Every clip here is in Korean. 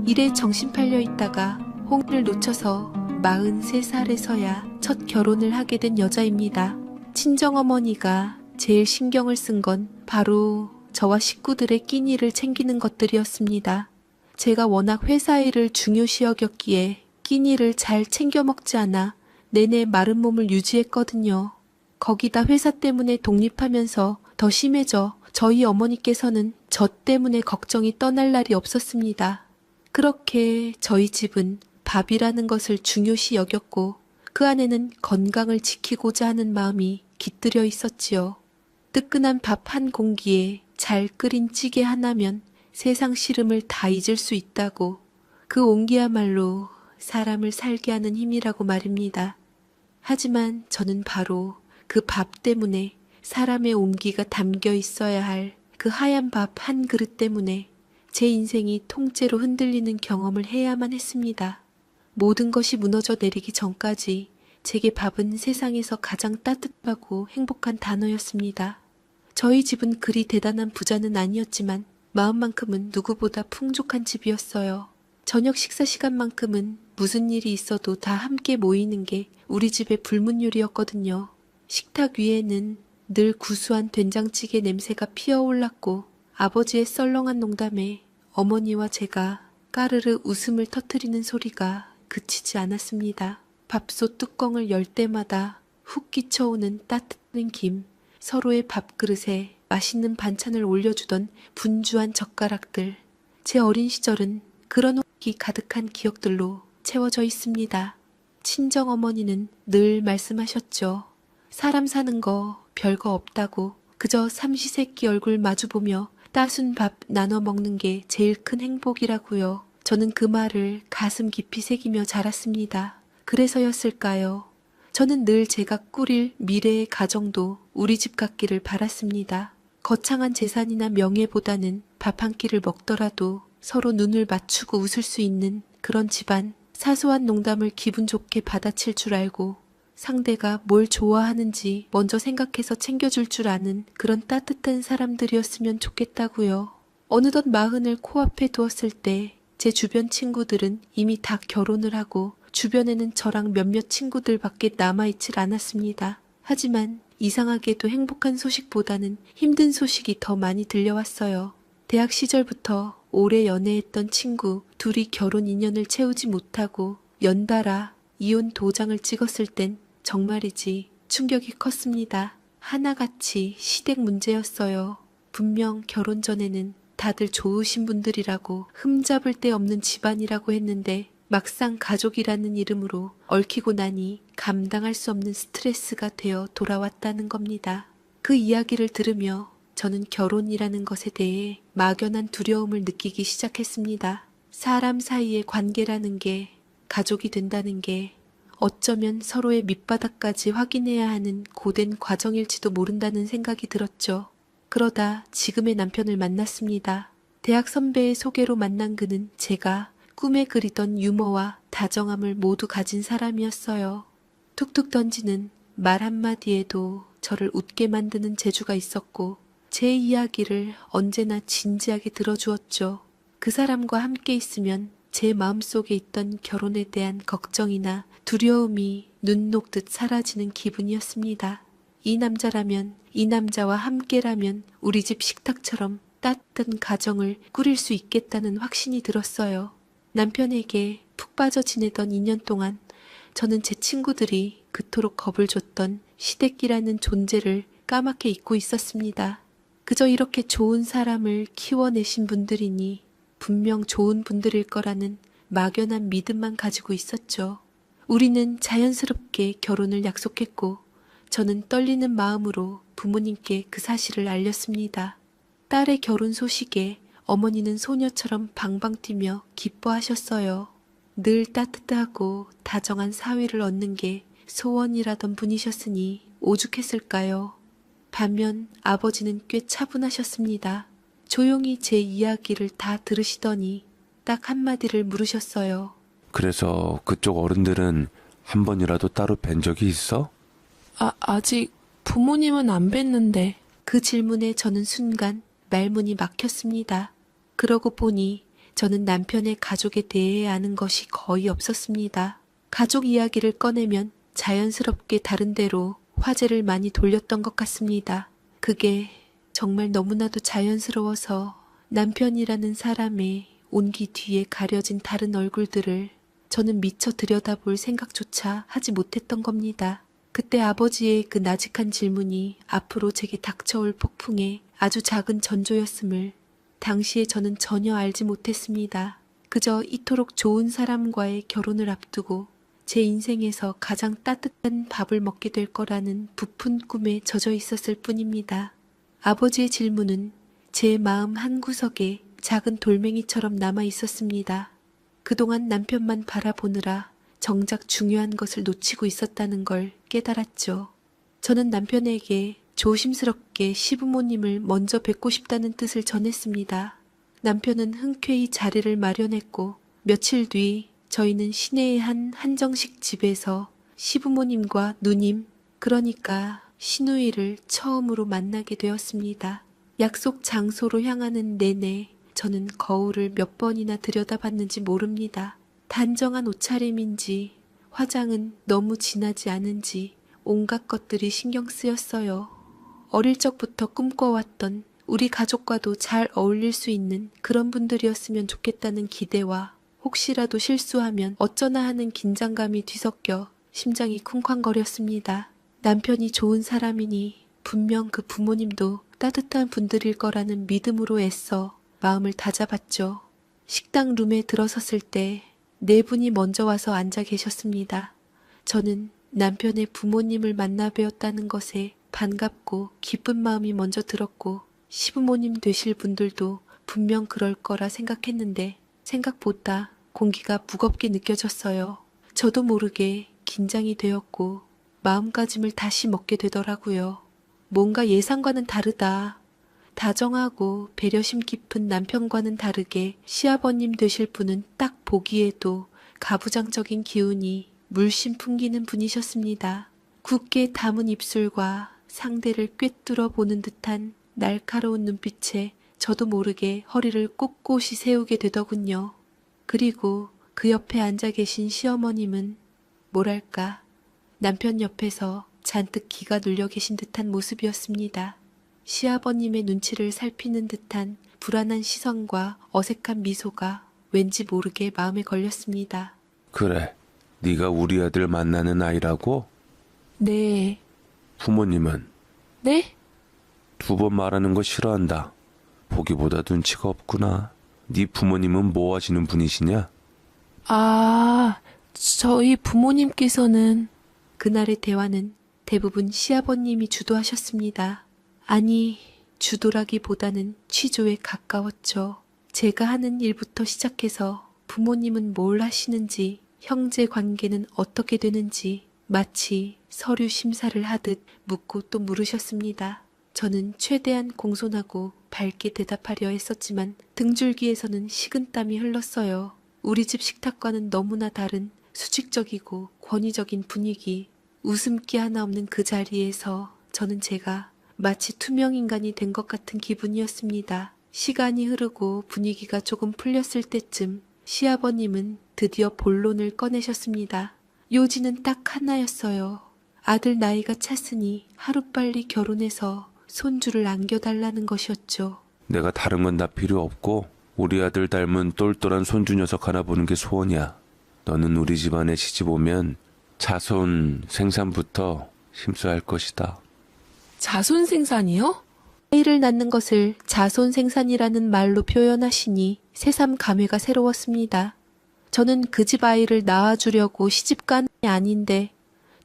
일에 정신 팔려 있다가 홍을 놓쳐서 43살에서야 첫 결혼을 하게 된 여자입니다. 친정어머니가 제일 신경을 쓴 건 바로 저와 식구들의 끼니를 챙기는 것들이었습니다. 제가 워낙 회사 일을 중요시 여겼기에 끼니를 잘 챙겨 먹지 않아 내내 마른 몸을 유지했거든요. 거기다 회사 때문에 독립하면서 더 심해져 저희 어머니께서는 저 때문에 걱정이 떠날 날이 없었습니다. 그렇게 저희 집은 밥이라는 것을 중요시 여겼고 그 안에는 건강을 지키고자 하는 마음이 깃들여 있었지요. 뜨끈한 밥 한 공기에 잘 끓인 찌개 하나면 세상 시름을 다 잊을 수 있다고, 그 온기야말로 사람을 살게 하는 힘이라고 말입니다. 하지만 저는 바로 그 밥 때문에, 사람의 온기가 담겨 있어야 할 그 하얀 밥 한 그릇 때문에 제 인생이 통째로 흔들리는 경험을 해야만 했습니다. 모든 것이 무너져 내리기 전까지 제게 밥은 세상에서 가장 따뜻하고 행복한 단어였습니다. 저희 집은 그리 대단한 부자는 아니었지만 마음만큼은 누구보다 풍족한 집이었어요. 저녁 식사 시간만큼은 무슨 일이 있어도 다 함께 모이는 게 우리 집의 불문율이었거든요. 식탁 위에는 늘 구수한 된장찌개 냄새가 피어올랐고 아버지의 썰렁한 농담에 어머니와 제가 까르르 웃음을 터뜨리는 소리가 그치지 않았습니다. 밥솥 뚜껑을 열 때마다 훅 끼쳐오는 따뜻한 김, 서로의 밥그릇에 맛있는 반찬을 올려주던 분주한 젓가락들. 제 어린 시절은 그런 호기 가득한 기억들로 채워져 있습니다. 친정어머니는 늘 말씀하셨죠. 사람 사는 거 별거 없다고, 그저 삼시세끼 얼굴 마주보며 따순 밥 나눠 먹는 게 제일 큰 행복이라고요. 저는 그 말을 가슴 깊이 새기며 자랐습니다. 그래서였을까요? 저는 늘 제가 꾸릴 미래의 가정도 우리 집 같기를 바랐습니다. 거창한 재산이나 명예보다는 밥 한 끼를 먹더라도 서로 눈을 맞추고 웃을 수 있는 그런 집안, 사소한 농담을 기분 좋게 받아칠 줄 알고 상대가 뭘 좋아하는지 먼저 생각해서 챙겨줄 줄 아는 그런 따뜻한 사람들이었으면 좋겠다고요. 어느덧 40을 코앞에 두었을 때 제 주변 친구들은 이미 다 결혼을 하고 주변에는 저랑 몇몇 친구들밖에 남아있질 않았습니다. 하지만 이상하게도 행복한 소식보다는 힘든 소식이 더 많이 들려왔어요. 대학 시절부터 오래 연애했던 친구 둘이 결혼 인연을 채우지 못하고 연달아 이혼 도장을 찍었을 땐 정말이지 충격이 컸습니다. 하나같이 시댁 문제였어요. 분명 결혼 전에는 다들 좋으신 분들이라고 흠잡을 데 없는 집안이라고 했는데 막상 가족이라는 이름으로 얽히고 나니 감당할 수 없는 스트레스가 되어 돌아왔다는 겁니다. 그 이야기를 들으며 저는 결혼이라는 것에 대해 막연한 두려움을 느끼기 시작했습니다. 사람 사이의 관계라는 게, 가족이 된다는 게 어쩌면 서로의 밑바닥까지 확인해야 하는 고된 과정일지도 모른다는 생각이 들었죠. 그러다 지금의 남편을 만났습니다. 대학 선배의 소개로 만난 그는 제가 꿈에 그리던 유머와 다정함을 모두 가진 사람이었어요. 툭툭 던지는 말 한마디에도 저를 웃게 만드는 재주가 있었고 제 이야기를 언제나 진지하게 들어주었죠. 그 사람과 함께 있으면 제 마음속에 있던 결혼에 대한 걱정이나 두려움이 눈 녹듯 사라지는 기분이었습니다. 이 남자라면, 이 남자와 함께라면 우리 집 식탁처럼 따뜻한 가정을 꾸릴 수 있겠다는 확신이 들었어요. 남편에게 푹 빠져 지내던 2년 동안 저는 제 친구들이 그토록 겁을 줬던 시댁이라는 존재를 까맣게 잊고 있었습니다. 그저 이렇게 좋은 사람을 키워내신 분들이니 분명 좋은 분들일 거라는 막연한 믿음만 가지고 있었죠. 우리는 자연스럽게 결혼을 약속했고 저는 떨리는 마음으로 부모님께 그 사실을 알렸습니다. 딸의 결혼 소식에 어머니는 소녀처럼 방방 뛰며 기뻐하셨어요. 늘 따뜻하고 다정한 사위를 얻는 게 소원이라던 분이셨으니 오죽했을까요? 반면 아버지는 꽤 차분하셨습니다. 조용히 제 이야기를 다 들으시더니 딱 한마디를 물으셨어요. 그래서 그쪽 어른들은 한 번이라도 따로 뵌 적이 있어? 아직 부모님은 안 뵀는데. 그 질문에 저는 순간 말문이 막혔습니다. 그러고 보니 저는 남편의 가족에 대해 아는 것이 거의 없었습니다. 가족 이야기를 꺼내면 자연스럽게 다른 데로 화제를 많이 돌렸던 것 같습니다. 그게 정말 너무나도 자연스러워서 남편이라는 사람의 온기 뒤에 가려진 다른 얼굴들을 저는 미처 들여다볼 생각조차 하지 못했던 겁니다. 그때 아버지의 그 나직한 질문이 앞으로 제게 닥쳐올 폭풍의 아주 작은 전조였음을 당시에 저는 전혀 알지 못했습니다. 그저 이토록 좋은 사람과의 결혼을 앞두고 제 인생에서 가장 따뜻한 밥을 먹게 될 거라는 부푼 꿈에 젖어 있었을 뿐입니다. 아버지의 질문은 제 마음 한구석에 작은 돌멩이처럼 남아 있었습니다. 그동안 남편만 바라보느라 정작 중요한 것을 놓치고 있었다는 걸 깨달았죠. 저는 남편에게 조심스럽게 시부모님을 먼저 뵙고 싶다는 뜻을 전했습니다. 남편은 흔쾌히 자리를 마련했고 며칠 뒤 저희는 시내의 한 한정식 집에서 시부모님과 누님, 그러니까 시누이를 처음으로 만나게 되었습니다. 약속 장소로 향하는 내내 저는 거울을 몇 번이나 들여다봤는지 모릅니다. 단정한 옷차림인지 화장은 너무 진하지 않은지 온갖 것들이 신경 쓰였어요. 어릴 적부터 꿈꿔왔던 우리 가족과도 잘 어울릴 수 있는 그런 분들이었으면 좋겠다는 기대와 혹시라도 실수하면 어쩌나 하는 긴장감이 뒤섞여 심장이 쿵쾅거렸습니다. 남편이 좋은 사람이니 분명 그 부모님도 따뜻한 분들일 거라는 믿음으로 애써 마음을 다잡았죠. 식당 룸에 들어섰을 때 네 분이 먼저 와서 앉아 계셨습니다. 저는 남편의 부모님을 만나 뵈었다는 것에 반갑고 기쁜 마음이 먼저 들었고 시부모님 되실 분들도 분명 그럴 거라 생각했는데 생각보다 공기가 무겁게 느껴졌어요. 저도 모르게 긴장이 되었고 마음가짐을 다시 먹게 되더라고요. 뭔가 예상과는 다르다. 다정하고 배려심 깊은 남편과는 다르게 시아버님 되실 분은 딱 보기에도 가부장적인 기운이 물씬 풍기는 분이셨습니다. 굳게 담은 입술과 상대를 꿰뚫어 보는 듯한 날카로운 눈빛에 저도 모르게 허리를 꼿꼿이 세우게 되더군요. 그리고 그 옆에 앉아 계신 시어머님은 뭐랄까 남편 옆에서 잔뜩 기가 눌려 계신 듯한 모습이었습니다. 시아버님의 눈치를 살피는 듯한 불안한 시선과 어색한 미소가 왠지 모르게 마음에 걸렸습니다. 그래, 네가 우리 아들 만나는 아이라고? 네. 부모님은? 네? 두 번 말하는 거 싫어한다. 보기보다 눈치가 없구나. 네 부모님은 뭐 하시는 분이시냐? 아, 저희 부모님께서는 그날의 대화는 대부분 시아버님이 주도하셨습니다. 아니, 주도라기보다는 취조에 가까웠죠. 제가 하는 일부터 시작해서 부모님은 뭘 하시는지, 형제 관계는 어떻게 되는지 마치 서류 심사를 하듯 묻고 또 물으셨습니다. 저는 최대한 공손하고 밝게 대답하려 했었지만 등줄기에서는 식은땀이 흘렀어요. 우리 집 식탁과는 너무나 다른 수직적이고 권위적인 분위기, 웃음기 하나 없는 그 자리에서 저는 제가 마치 투명인간이 된 것 같은 기분이었습니다. 시간이 흐르고 분위기가 조금 풀렸을 때쯤 시아버님은 드디어 본론을 꺼내셨습니다. 요지는 딱 하나였어요. 아들 나이가 찼으니 하루빨리 결혼해서 손주를 안겨달라는 것이었죠. 내가 다른 건 다 필요 없고 우리 아들 닮은 똘똘한 손주 녀석 하나 보는 게 소원이야. 너는 우리 집안에 시집 오면 자손 생산부터 심수할 것이다. 자손 생산이요? 아이를 낳는 것을 자손 생산이라는 말로 표현하시니 새삼 감회가 새로웠습니다. 저는 그 집 아이를 낳아주려고 시집 간 게 아닌데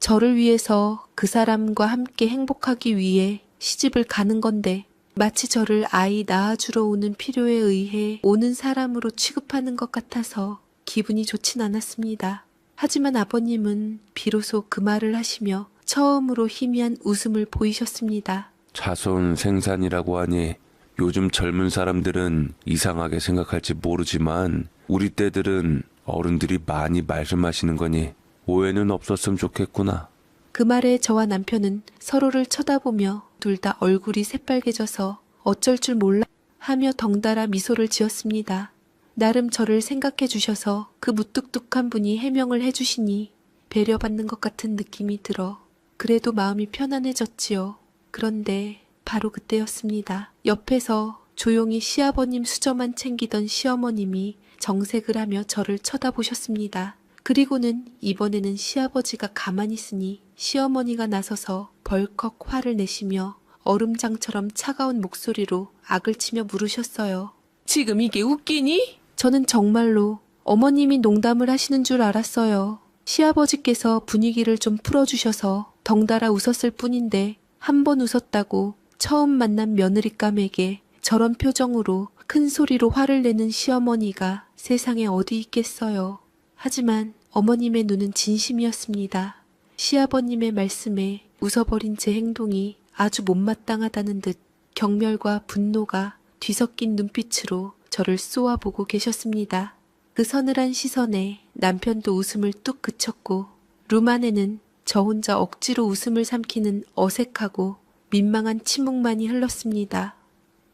저를 위해서 그 사람과 함께 행복하기 위해 시집을 가는 건데 마치 저를 아이 낳아주러 오는 필요에 의해 오는 사람으로 취급하는 것 같아서 기분이 좋진 않았습니다. 하지만 아버님은 비로소 그 말을 하시며 처음으로 희미한 웃음을 보이셨습니다. 자손 생산이라고 하니 요즘 젊은 사람들은 이상하게 생각할지 모르지만 우리 때들은 어른들이 많이 말씀하시는 거니 오해는 없었으면 좋겠구나. 그 말에 저와 남편은 서로를 쳐다보며 둘 다 얼굴이 새빨개져서 어쩔 줄 몰라 하며 덩달아 미소를 지었습니다. 나름 저를 생각해 주셔서 그 무뚝뚝한 분이 해명을 해주시니 배려받는 것 같은 느낌이 들어 그래도 마음이 편안해졌지요. 그런데 바로 그때였습니다. 옆에서 조용히 시아버님 수저만 챙기던 시어머님이 정색을 하며 저를 쳐다보셨습니다. 그리고는 이번에는 시아버지가 가만히 있으니 시어머니가 나서서 벌컥 화를 내시며 얼음장처럼 차가운 목소리로 악을 치며 물으셨어요. 지금 이게 웃기니? 저는 정말로 어머님이 농담을 하시는 줄 알았어요. 시아버지께서 분위기를 좀 풀어주셔서 덩달아 웃었을 뿐인데 한 번 웃었다고 처음 만난 며느리감에게 저런 표정으로 큰 소리로 화를 내는 시어머니가 세상에 어디 있겠어요. 하지만 어머님의 눈은 진심이었습니다. 시아버님의 말씀에 웃어버린 제 행동이 아주 못마땅하다는 듯 경멸과 분노가 뒤섞인 눈빛으로 저를 쏘아보고 계셨습니다. 그 서늘한 시선에 남편도 웃음을 뚝 그쳤고 룸 안에는 저 혼자 억지로 웃음을 삼키는 어색하고 민망한 침묵만이 흘렀습니다.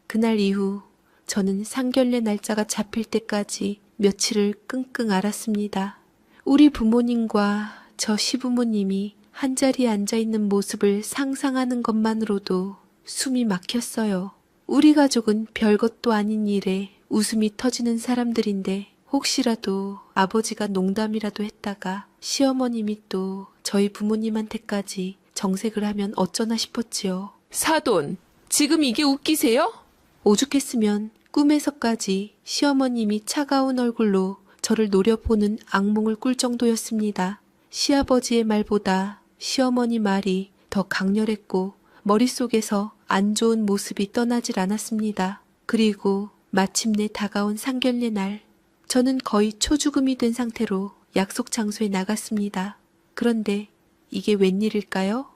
그날 이후 저는 상견례 날짜가 잡힐 때까지 며칠을 끙끙 앓았습니다. 우리 부모님과 저 시부모님이 한자리에 앉아있는 모습을 상상하는 것만으로도 숨이 막혔어요. 우리 가족은 별것도 아닌 일에 웃음이 터지는 사람들인데 혹시라도 아버지가 농담이라도 했다가 시어머님이 또 저희 부모님한테까지 정색을 하면 어쩌나 싶었지요. 사돈, 지금 이게 웃기세요? 오죽했으면 꿈에서까지 시어머님이 차가운 얼굴로 저를 노려보는 악몽을 꿀 정도였습니다. 시아버지의 말보다 시어머니 말이 더 강렬했고 머릿속에서 안 좋은 모습이 떠나질 않았습니다. 그리고 마침내 다가온 상견례 날, 저는 거의 초죽음이 된 상태로 약속 장소에 나갔습니다. 그런데 이게 웬일일까요?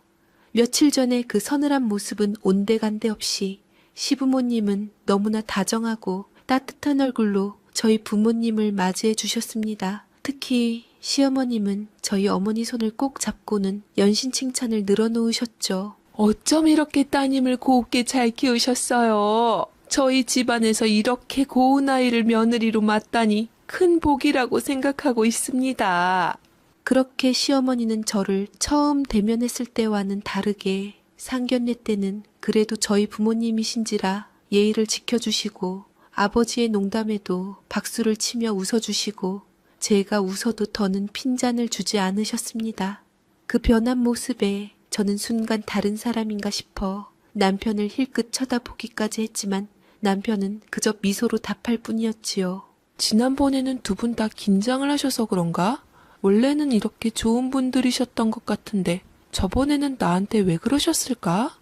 며칠 전에 그 서늘한 모습은 온데간데 없이 시부모님은 너무나 다정하고 따뜻한 얼굴로 저희 부모님을 맞이해 주셨습니다. 특히 시어머님은 저희 어머니 손을 꼭 잡고는 연신 칭찬을 늘어놓으셨죠. 어쩜 이렇게 따님을 곱게 잘 키우셨어요? 저희 집안에서 이렇게 고운 아이를 며느리로 맞다니 큰 복이라고 생각하고 있습니다. 그렇게 시어머니는 저를 처음 대면했을 때와는 다르게 상견례 때는 그래도 저희 부모님이신지라 예의를 지켜주시고 아버지의 농담에도 박수를 치며 웃어주시고 제가 웃어도 더는 핀잔을 주지 않으셨습니다. 그 변한 모습에 저는 순간 다른 사람인가 싶어 남편을 힐끗 쳐다보기까지 했지만 남편은 그저 미소로 답할 뿐이었지요. 지난번에는 두 분 다 긴장을 하셔서 그런가? 원래는 이렇게 좋은 분들이셨던 것 같은데 저번에는 나한테 왜 그러셨을까?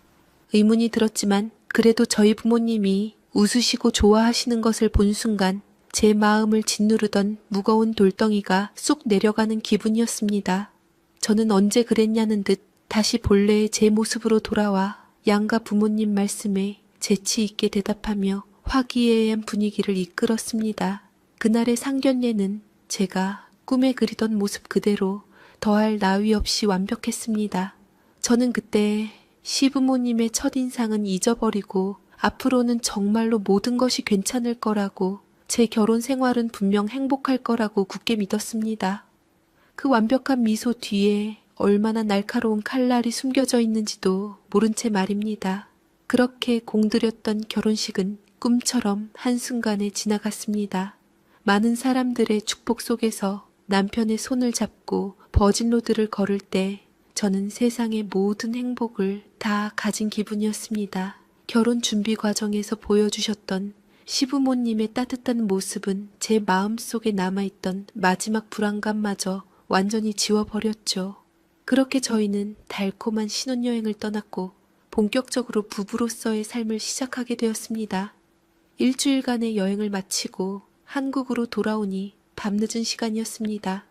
의문이 들었지만 그래도 저희 부모님이 웃으시고 좋아하시는 것을 본 순간 제 마음을 짓누르던 무거운 돌덩이가 쑥 내려가는 기분이었습니다. 저는 언제 그랬냐는 듯 다시 본래의 제 모습으로 돌아와 양가 부모님 말씀에 재치 있게 대답하며 화기애애한 분위기를 이끌었습니다. 그날의 상견례는 제가 꿈에 그리던 모습 그대로 더할 나위 없이 완벽했습니다. 저는 그때 시부모님의 첫인상은 잊어버리고 앞으로는 정말로 모든 것이 괜찮을 거라고 제 결혼 생활은 분명 행복할 거라고 굳게 믿었습니다. 그 완벽한 미소 뒤에 얼마나 날카로운 칼날이 숨겨져 있는지도 모른 채 말입니다. 그렇게 공들였던 결혼식은 꿈처럼 한순간에 지나갔습니다. 많은 사람들의 축복 속에서 남편의 손을 잡고 버진로드를 걸을 때 저는 세상의 모든 행복을 다 가진 기분이었습니다. 결혼 준비 과정에서 보여주셨던 시부모님의 따뜻한 모습은 제 마음속에 남아있던 마지막 불안감마저 완전히 지워버렸죠. 그렇게 저희는 달콤한 신혼여행을 떠났고 본격적으로 부부로서의 삶을 시작하게 되었습니다. 일주일간의 여행을 마치고 한국으로 돌아오니 밤늦은 시간이었습니다.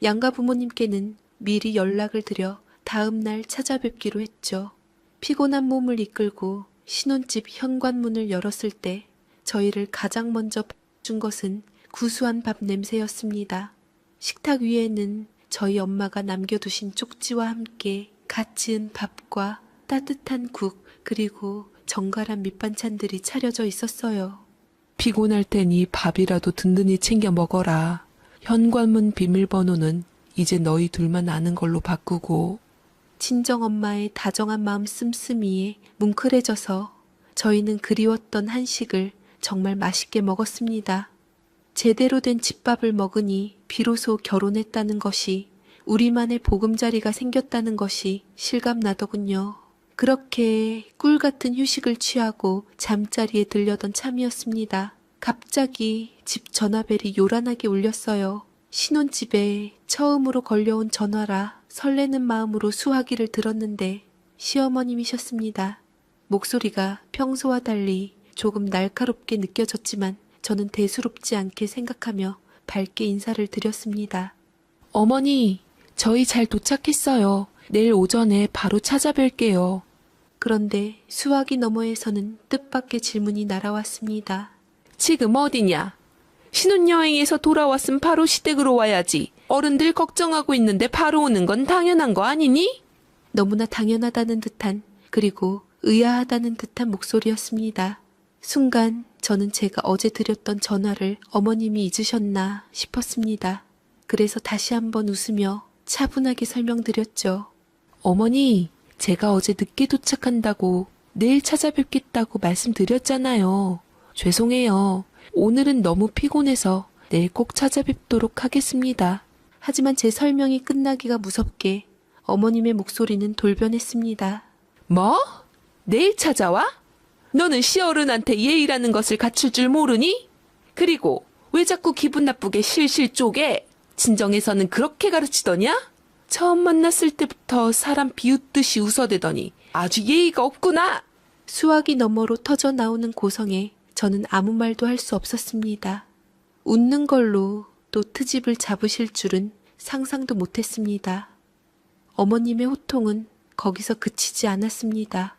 양가 부모님께는 미리 연락을 드려 다음 날 찾아뵙기로 했죠. 피곤한 몸을 이끌고 신혼집 현관문을 열었을 때 저희를 가장 먼저 준 것은 구수한 밥 냄새였습니다. 식탁 위에는 저희 엄마가 남겨두신 쪽지와 함께 갓 지은 밥과 따뜻한 국 그리고 정갈한 밑반찬들이 차려져 있었어요. 피곤할 테니 밥이라도 든든히 챙겨 먹어라. 현관문 비밀번호는 이제 너희 둘만 아는 걸로 바꾸고. 친정엄마의 다정한 마음 씀씀이에 뭉클해져서 저희는 그리웠던 한식을 정말 맛있게 먹었습니다. 제대로 된 집밥을 먹으니 비로소 결혼했다는 것이, 우리만의 보금자리가 생겼다는 것이 실감나더군요. 그렇게 꿀 같은 휴식을 취하고 잠자리에 들려던 참이었습니다. 갑자기 집 전화벨이 요란하게 울렸어요. 신혼집에 처음으로 걸려온 전화라 설레는 마음으로 수화기를 들었는데 시어머님이셨습니다. 목소리가 평소와 달리 조금 날카롭게 느껴졌지만 저는 대수롭지 않게 생각하며 밝게 인사를 드렸습니다. 어머니, 저희 잘 도착했어요. 내일 오전에 바로 찾아뵐게요. 그런데 수화기 너머에서는 뜻밖의 질문이 날아왔습니다. 지금 어디냐? 신혼여행에서 돌아왔으면 바로 시댁으로 와야지. 어른들 걱정하고 있는데 바로 오는 건 당연한 거 아니니? 너무나 당연하다는 듯한, 그리고 의아하다는 듯한 목소리였습니다. 순간 저는 제가 어제 드렸던 전화를 어머님이 잊으셨나 싶었습니다. 그래서 다시 한번 웃으며 차분하게 설명드렸죠. 어머니, 제가 어제 늦게 도착한다고 내일 찾아뵙겠다고 말씀드렸잖아요. 죄송해요. 오늘은 너무 피곤해서 내일 꼭 찾아뵙도록 하겠습니다. 하지만 제 설명이 끝나기가 무섭게 어머님의 목소리는 돌변했습니다. 뭐? 내일 찾아와? 너는 시어른한테 예의라는 것을 갖출 줄 모르니? 그리고 왜 자꾸 기분 나쁘게 실실 쪼개? 친정에서는 그렇게 가르치더냐? 처음 만났을 때부터 사람 비웃듯이 웃어대더니 아주 예의가 없구나. 수화기 너머로 터져 나오는 고성에 저는 아무 말도 할 수 없었습니다. 웃는 걸로 또 트집을 잡으실 줄은 상상도 못했습니다. 어머님의 호통은 거기서 그치지 않았습니다.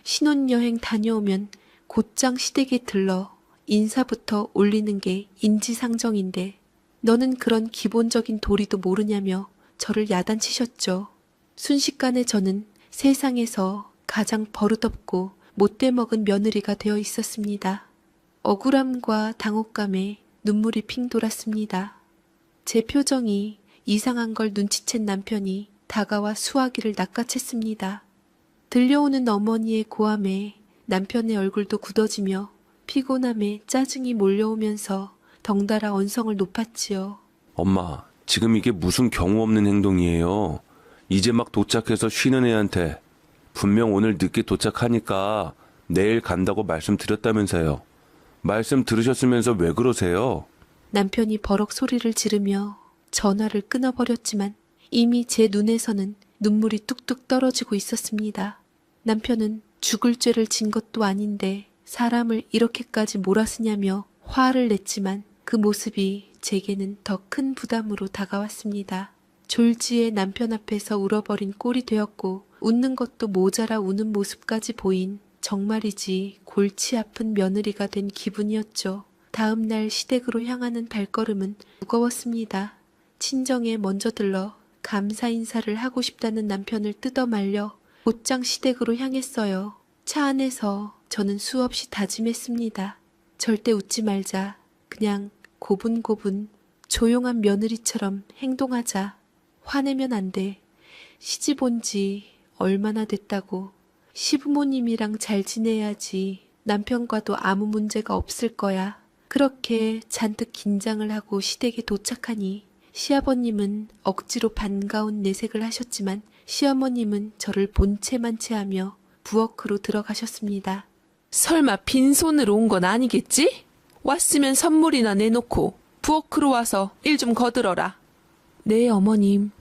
신혼여행 다녀오면 곧장 시댁에 들러 인사부터 올리는 게 인지상정인데 너는 그런 기본적인 도리도 모르냐며 저를 야단치셨죠. 순식간에 저는 세상에서 가장 버릇없고 못돼 먹은 며느리가 되어 있었습니다. 억울함과 당혹감에 눈물이 핑 돌았습니다. 제 표정이 이상한 걸 눈치챈 남편이 다가와 수화기를 낚아챘습니다. 들려오는 어머니의 고함에 남편의 얼굴도 굳어지며 피곤함에 짜증이 몰려오면서 덩달아 언성을 높았지요. 엄마, 지금 이게 무슨 경우 없는 행동이에요. 이제 막 도착해서 쉬는 애한테 분명 오늘 늦게 도착하니까 내일 간다고 말씀드렸다면서요. 말씀 들으셨으면서 왜 그러세요? 남편이 버럭 소리를 지르며 전화를 끊어버렸지만 이미 제 눈에서는 눈물이 뚝뚝 떨어지고 있었습니다. 남편은 죽을 죄를 진 것도 아닌데 사람을 이렇게까지 몰아쓰냐며 화를 냈지만 그 모습이 제게는 더 큰 부담으로 다가왔습니다. 졸지에 남편 앞에서 울어버린 꼴이 되었고 웃는 것도 모자라 우는 모습까지 보인 정말이지 골치 아픈 며느리가 된 기분이었죠. 다음 날 시댁으로 향하는 발걸음은 무거웠습니다. 친정에 먼저 들러 감사 인사를 하고 싶다는 남편을 뜯어말려 곧장 시댁으로 향했어요. 차 안에서 저는 수없이 다짐했습니다. 절대 웃지 말자. 그냥 고분고분 조용한 며느리처럼 행동하자. 화내면 안 돼. 시집 온 지 얼마나 됐다고. 시부모님이랑 잘 지내야지 남편과도 아무 문제가 없을 거야. 그렇게 잔뜩 긴장을 하고 시댁에 도착하니 시아버님은 억지로 반가운 내색을 하셨지만 시어머님은 저를 본체만 체하며 부엌으로 들어가셨습니다. 설마 빈손으로 온 건 아니겠지? 왔으면 선물이나 내놓고 부엌으로 와서 일 좀 거들어라. 네, 어머님.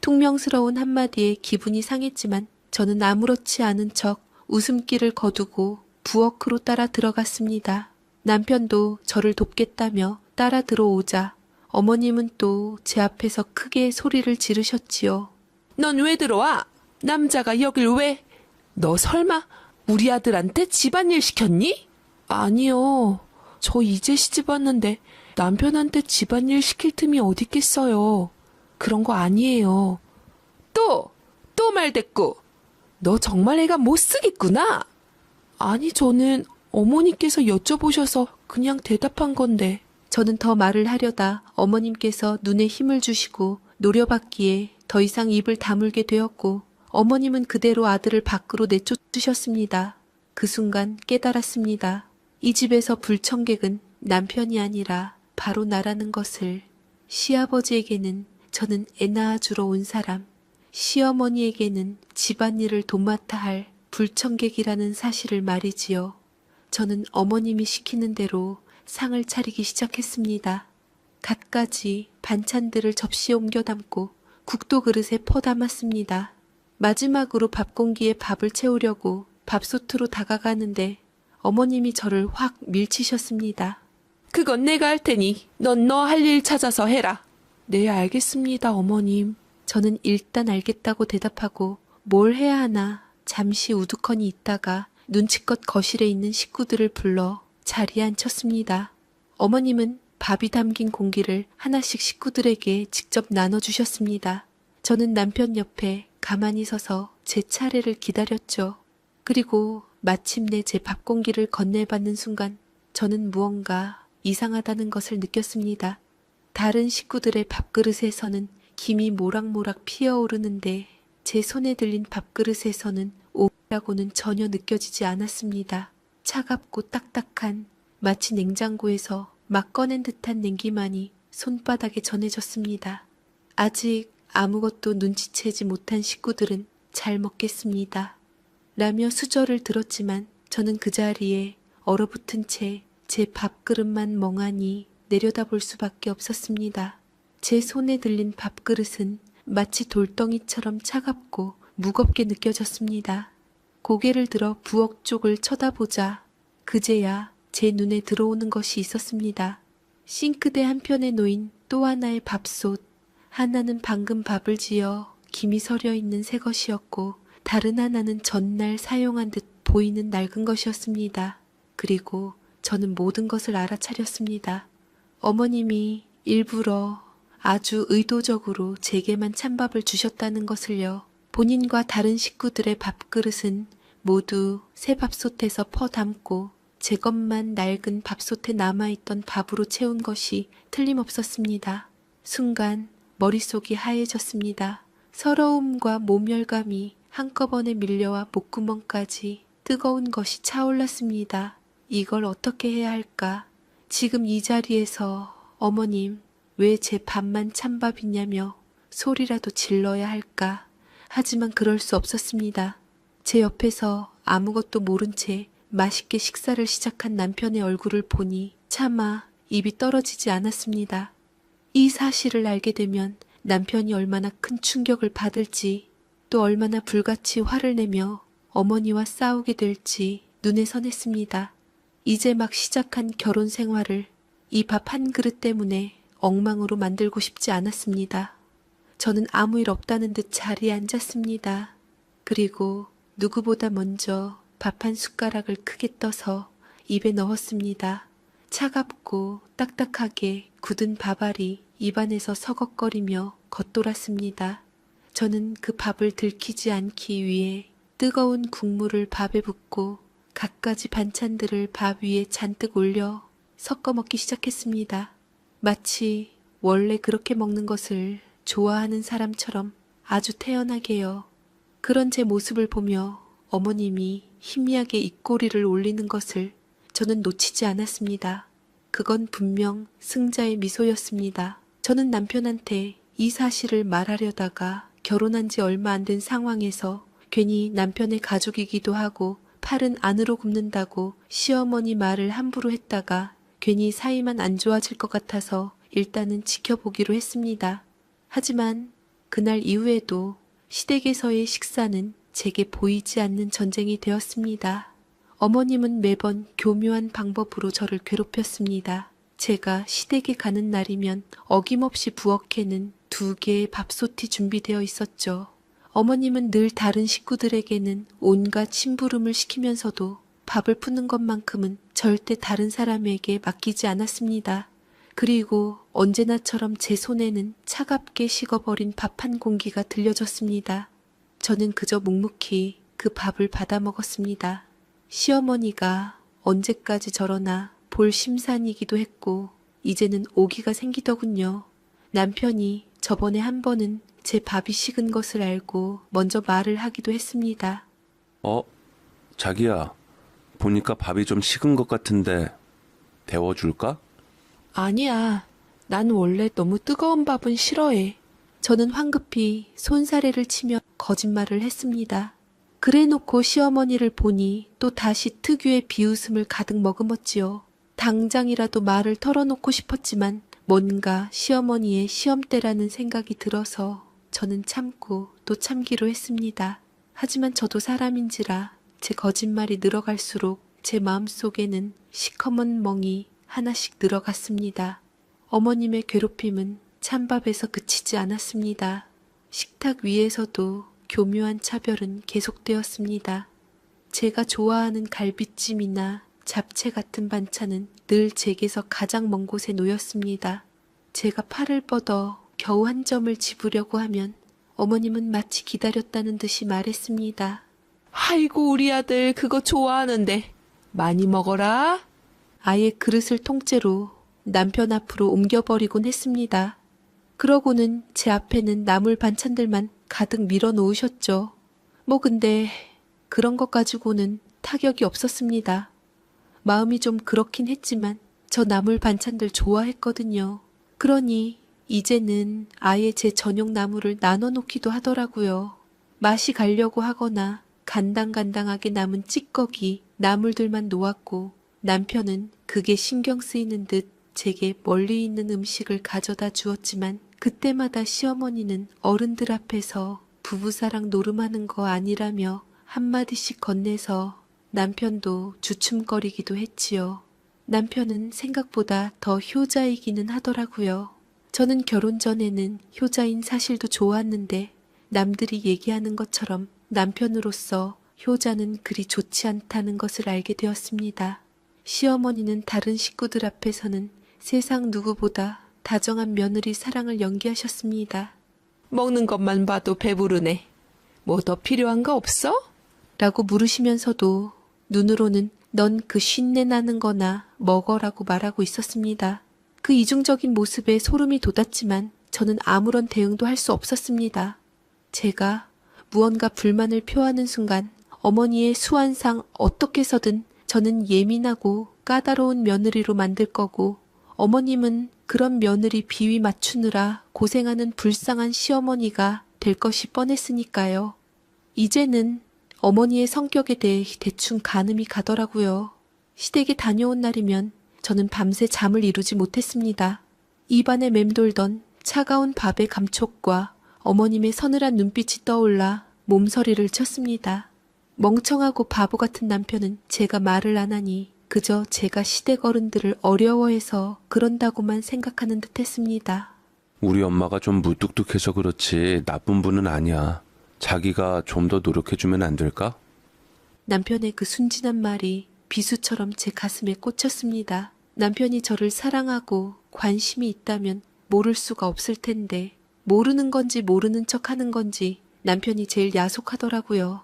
퉁명스러운 한마디에 기분이 상했지만 저는 아무렇지 않은 척 웃음기를 거두고 부엌으로 따라 들어갔습니다. 남편도 저를 돕겠다며 따라 들어오자 어머님은 또 제 앞에서 크게 소리를 지르셨지요. 넌 왜 들어와? 남자가 여길 왜? 너 설마 우리 아들한테 집안일 시켰니? 아니요. 저 이제 시집 왔는데 남편한테 집안일 시킬 틈이 어딨겠어요. 그런 거 아니에요. 또 말대꾸. 너 정말 애가 못 쓰겠구나. 아니, 저는 어머니께서 여쭤보셔서 그냥 대답한 건데. 저는 더 말을 하려다 어머님께서 눈에 힘을 주시고 노려봤기에 더 이상 입을 다물게 되었고 어머님은 그대로 아들을 밖으로 내쫓으셨습니다. 그 순간 깨달았습니다. 이 집에서 불청객은 남편이 아니라 바로 나라는 것을. 시아버지에게는 저는 애 낳아주러 온 사람, 시어머니에게는 집안일을 도맡아 할 불청객이라는 사실을 말이지요. 저는 어머님이 시키는 대로 상을 차리기 시작했습니다. 갖가지 반찬들을 접시에 옮겨 담고 국도 그릇에 퍼 담았습니다. 마지막으로 밥 공기에 밥을 채우려고 밥솥으로 다가가는데 어머님이 저를 확 밀치셨습니다. 그건 내가 할 테니 넌 너 할 일 찾아서 해라. 네, 알겠습니다, 어머님. 저는 일단 알겠다고 대답하고 뭘 해야 하나 잠시 우두커니 있다가 눈치껏 거실에 있는 식구들을 불러 자리에 앉혔습니다. 어머님은 밥이 담긴 공기를 하나씩 식구들에게 직접 나눠주셨습니다. 저는 남편 옆에 가만히 서서 제 차례를 기다렸죠. 그리고 마침내 제 밥 공기를 건네받는 순간 저는 무언가 이상하다는 것을 느꼈습니다. 다른 식구들의 밥그릇에서는 김이 모락모락 피어오르는데 제 손에 들린 밥그릇에서는 오이라고는 전혀 느껴지지 않았습니다. 차갑고 딱딱한 마치 냉장고에서 막 꺼낸 듯한 냉기만이 손바닥에 전해졌습니다. 아직 아무것도 눈치채지 못한 식구들은 잘 먹겠습니다. 라며 수저를 들었지만 저는 그 자리에 얼어붙은 채 제 밥그릇만 멍하니 내려다볼 수밖에 없었습니다. 제 손에 들린 밥그릇은 마치 돌덩이처럼 차갑고 무겁게 느껴졌습니다. 고개를 들어 부엌 쪽을 쳐다보자 그제야 제 눈에 들어오는 것이 있었습니다. 싱크대 한편에 놓인 또 하나의 밥솥. 하나는 방금 밥을 지어 김이 서려 있는 새 것이었고 다른 하나는 전날 사용한 듯 보이는 낡은 것이었습니다. 그리고 저는 모든 것을 알아차렸습니다. 어머님이 일부러 아주 의도적으로 제게만 찬밥을 주셨다는 것을요. 본인과 다른 식구들의 밥그릇은 모두 새 밥솥에서 퍼 담고 제 것만 낡은 밥솥에 남아있던 밥으로 채운 것이 틀림없었습니다. 순간 머릿속이 하얘졌습니다. 서러움과 모멸감이 한꺼번에 밀려와 목구멍까지 뜨거운 것이 차올랐습니다. 이걸 어떻게 해야 할까? 지금 이 자리에서 어머님, 왜 제 밥만 찬밥이냐며 소리라도 질러야 할까? 하지만 그럴 수 없었습니다. 제 옆에서 아무것도 모른 채 맛있게 식사를 시작한 남편의 얼굴을 보니 차마 입이 떨어지지 않았습니다. 이 사실을 알게 되면 남편이 얼마나 큰 충격을 받을지 또 얼마나 불같이 화를 내며 어머니와 싸우게 될지 눈에 선했습니다. 이제 막 시작한 결혼 생활을 이 밥 한 그릇 때문에 엉망으로 만들고 싶지 않았습니다. 저는 아무 일 없다는 듯 자리에 앉았습니다. 그리고 누구보다 먼저 밥 한 숟가락을 크게 떠서 입에 넣었습니다. 차갑고 딱딱하게 굳은 밥알이 입안에서 서걱거리며 겉돌았습니다. 저는 그 밥을 들키지 않기 위해 뜨거운 국물을 밥에 붓고 갖가지 반찬들을 밥 위에 잔뜩 올려 섞어 먹기 시작했습니다. 마치 원래 그렇게 먹는 것을 좋아하는 사람처럼 아주 태연하게요. 그런 제 모습을 보며 어머님이 희미하게 입꼬리를 올리는 것을 저는 놓치지 않았습니다. 그건 분명 승자의 미소였습니다. 저는 남편한테 이 사실을 말하려다가 결혼한 지 얼마 안 된 상황에서 괜히 남편의 가족이기도 하고 팔은 안으로 굽는다고 시어머니 말을 함부로 했다가 괜히 사이만 안 좋아질 것 같아서 일단은 지켜보기로 했습니다. 하지만 그날 이후에도 시댁에서의 식사는 제게 보이지 않는 전쟁이 되었습니다. 어머님은 매번 교묘한 방법으로 저를 괴롭혔습니다. 제가 시댁에 가는 날이면 어김없이 부엌에는 2개의 밥솥이 준비되어 있었죠. 어머님은 늘 다른 식구들에게는 온갖 심부름을 시키면서도 밥을 푸는 것만큼은 절대 다른 사람에게 맡기지 않았습니다. 그리고 언제나처럼 제 손에는 차갑게 식어버린 밥 한 공기가 들려졌습니다. 저는 그저 묵묵히 그 밥을 받아 먹었습니다. 시어머니가 언제까지 저러나 볼 심산이기도 했고 이제는 오기가 생기더군요. 남편이 저번에 한 번은 제 밥이 식은 것을 알고 먼저 말을 하기도 했습니다. 자기야, 보니까 밥이 좀 식은 것 같은데 데워줄까? 아니야. 난 원래 너무 뜨거운 밥은 싫어해. 저는 황급히 손사래를 치며 거짓말을 했습니다. 그래놓고 시어머니를 보니 또 다시 특유의 비웃음을 가득 머금었지요. 당장이라도 말을 털어놓고 싶었지만 뭔가 시어머니의 시험대라는 생각이 들어서 저는 참고 또 참기로 했습니다. 하지만 저도 사람인지라 제 거짓말이 늘어갈수록 제 마음속에는 시커먼 멍이 하나씩 늘어갔습니다. 어머님의 괴롭힘은 찬밥에서 그치지 않았습니다. 식탁 위에서도 교묘한 차별은 계속되었습니다. 제가 좋아하는 갈비찜이나 잡채 같은 반찬은 늘 제게서 가장 먼 곳에 놓였습니다. 제가 팔을 뻗어 겨우 한 점을 집으려고 하면 어머님은 마치 기다렸다는 듯이 말했습니다. 아이고, 우리 아들 그거 좋아하는데 많이 먹어라. 아예 그릇을 통째로 남편 앞으로 옮겨버리곤 했습니다. 그러고는 제 앞에는 나물 반찬들만 가득 밀어 놓으셨죠. 뭐 근데 그런 것 가지고는 타격이 없었습니다. 마음이 좀 그렇긴 했지만 저 나물 반찬들 좋아했거든요. 그러니 이제는 아예 제 전용 나물을 나눠 놓기도 하더라고요. 맛이 가려고 하거나 간당간당하게 남은 찌꺼기, 나물들만 놓았고 남편은 그게 신경 쓰이는 듯 제게 멀리 있는 음식을 가져다 주었지만 그때마다 시어머니는 어른들 앞에서 부부사랑 노름하는 거 아니라며 한마디씩 건네서 남편도 주춤거리기도 했지요. 남편은 생각보다 더 효자이기는 하더라고요. 저는 결혼 전에는 효자인 사실도 좋았는데 남들이 얘기하는 것처럼 남편으로서 효자는 그리 좋지 않다는 것을 알게 되었습니다. 시어머니는 다른 식구들 앞에서는 세상 누구보다 다정한 며느리 사랑을 연기하셨습니다. 먹는 것만 봐도 배부르네. 뭐 더 필요한 거 없어? 라고 물으시면서도 눈으로는 넌 그 쉰내 나는 거나 먹어라고 말하고 있었습니다. 그 이중적인 모습에 소름이 돋았지만 저는 아무런 대응도 할 수 없었습니다. 제가 무언가 불만을 표하는 순간 어머니의 수완상 어떻게 해서든 저는 예민하고 까다로운 며느리로 만들 거고 어머님은 그런 며느리 비위 맞추느라 고생하는 불쌍한 시어머니가 될 것이 뻔했으니까요. 이제는 어머니의 성격에 대해 대충 가늠이 가더라고요. 시댁에 다녀온 날이면 저는 밤새 잠을 이루지 못했습니다. 입안에 맴돌던 차가운 밥의 감촉과 어머님의 서늘한 눈빛이 떠올라 몸서리를 쳤습니다. 멍청하고 바보 같은 남편은 제가 말을 안 하니 그저 제가 시댁 어른들을 어려워해서 그런다고만 생각하는 듯 했습니다. 우리 엄마가 좀 무뚝뚝해서 그렇지 나쁜 분은 아니야. 자기가 좀 더 노력해주면 안 될까? 남편의 그 순진한 말이 비수처럼 제 가슴에 꽂혔습니다. 남편이 저를 사랑하고 관심이 있다면 모를 수가 없을 텐데 모르는 건지 모르는 척 하는 건지 남편이 제일 야속하더라고요.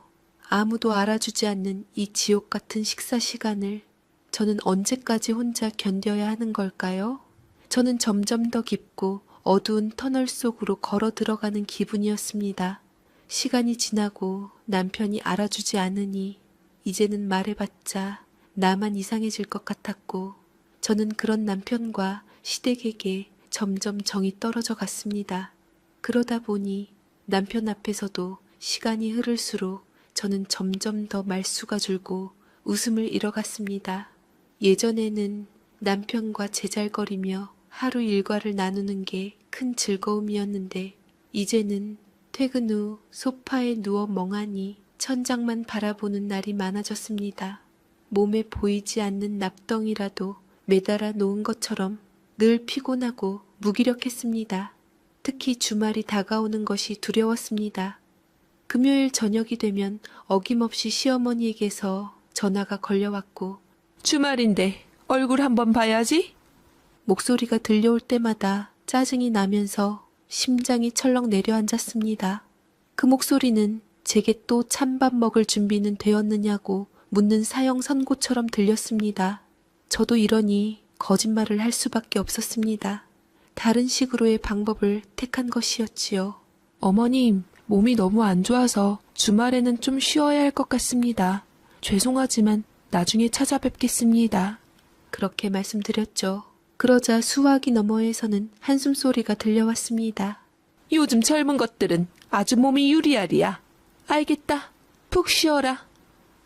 아무도 알아주지 않는 이 지옥 같은 식사 시간을 저는 언제까지 혼자 견뎌야 하는 걸까요? 저는 점점 더 깊고 어두운 터널 속으로 걸어 들어가는 기분이었습니다. 시간이 지나고 남편이 알아주지 않으니 이제는 말해봤자 나만 이상해질 것 같았고 저는 그런 남편과 시댁에게 점점 정이 떨어져 갔습니다. 그러다 보니 남편 앞에서도 시간이 흐를수록 저는 점점 더 말수가 줄고 웃음을 잃어갔습니다. 예전에는 남편과 제잘거리며 하루 일과를 나누는 게 큰 즐거움이었는데 이제는 퇴근 후 소파에 누워 멍하니 천장만 바라보는 날이 많아졌습니다. 몸에 보이지 않는 납덩이라도 매달아 놓은 것처럼 늘 피곤하고 무기력했습니다. 특히 주말이 다가오는 것이 두려웠습니다. 금요일 저녁이 되면 어김없이 시어머니에게서 전화가 걸려왔고 주말인데 얼굴 한번 봐야지. 목소리가 들려올 때마다 짜증이 나면서 심장이 철렁 내려앉았습니다. 그 목소리는 제게 또 찬밥 먹을 준비는 되었느냐고 묻는 사형 선고처럼 들렸습니다. 저도 이러니 거짓말을 할 수밖에 없었습니다. 다른 식으로의 방법을 택한 것이었지요. 어머님, 몸이 너무 안 좋아서 주말에는 좀 쉬어야 할 것 같습니다. 죄송하지만 나중에 찾아뵙겠습니다. 그렇게 말씀드렸죠. 그러자 수화기 너머에서는 한숨소리가 들려왔습니다. 요즘 젊은 것들은 아주 몸이 유리알이야. 알겠다. 푹 쉬어라.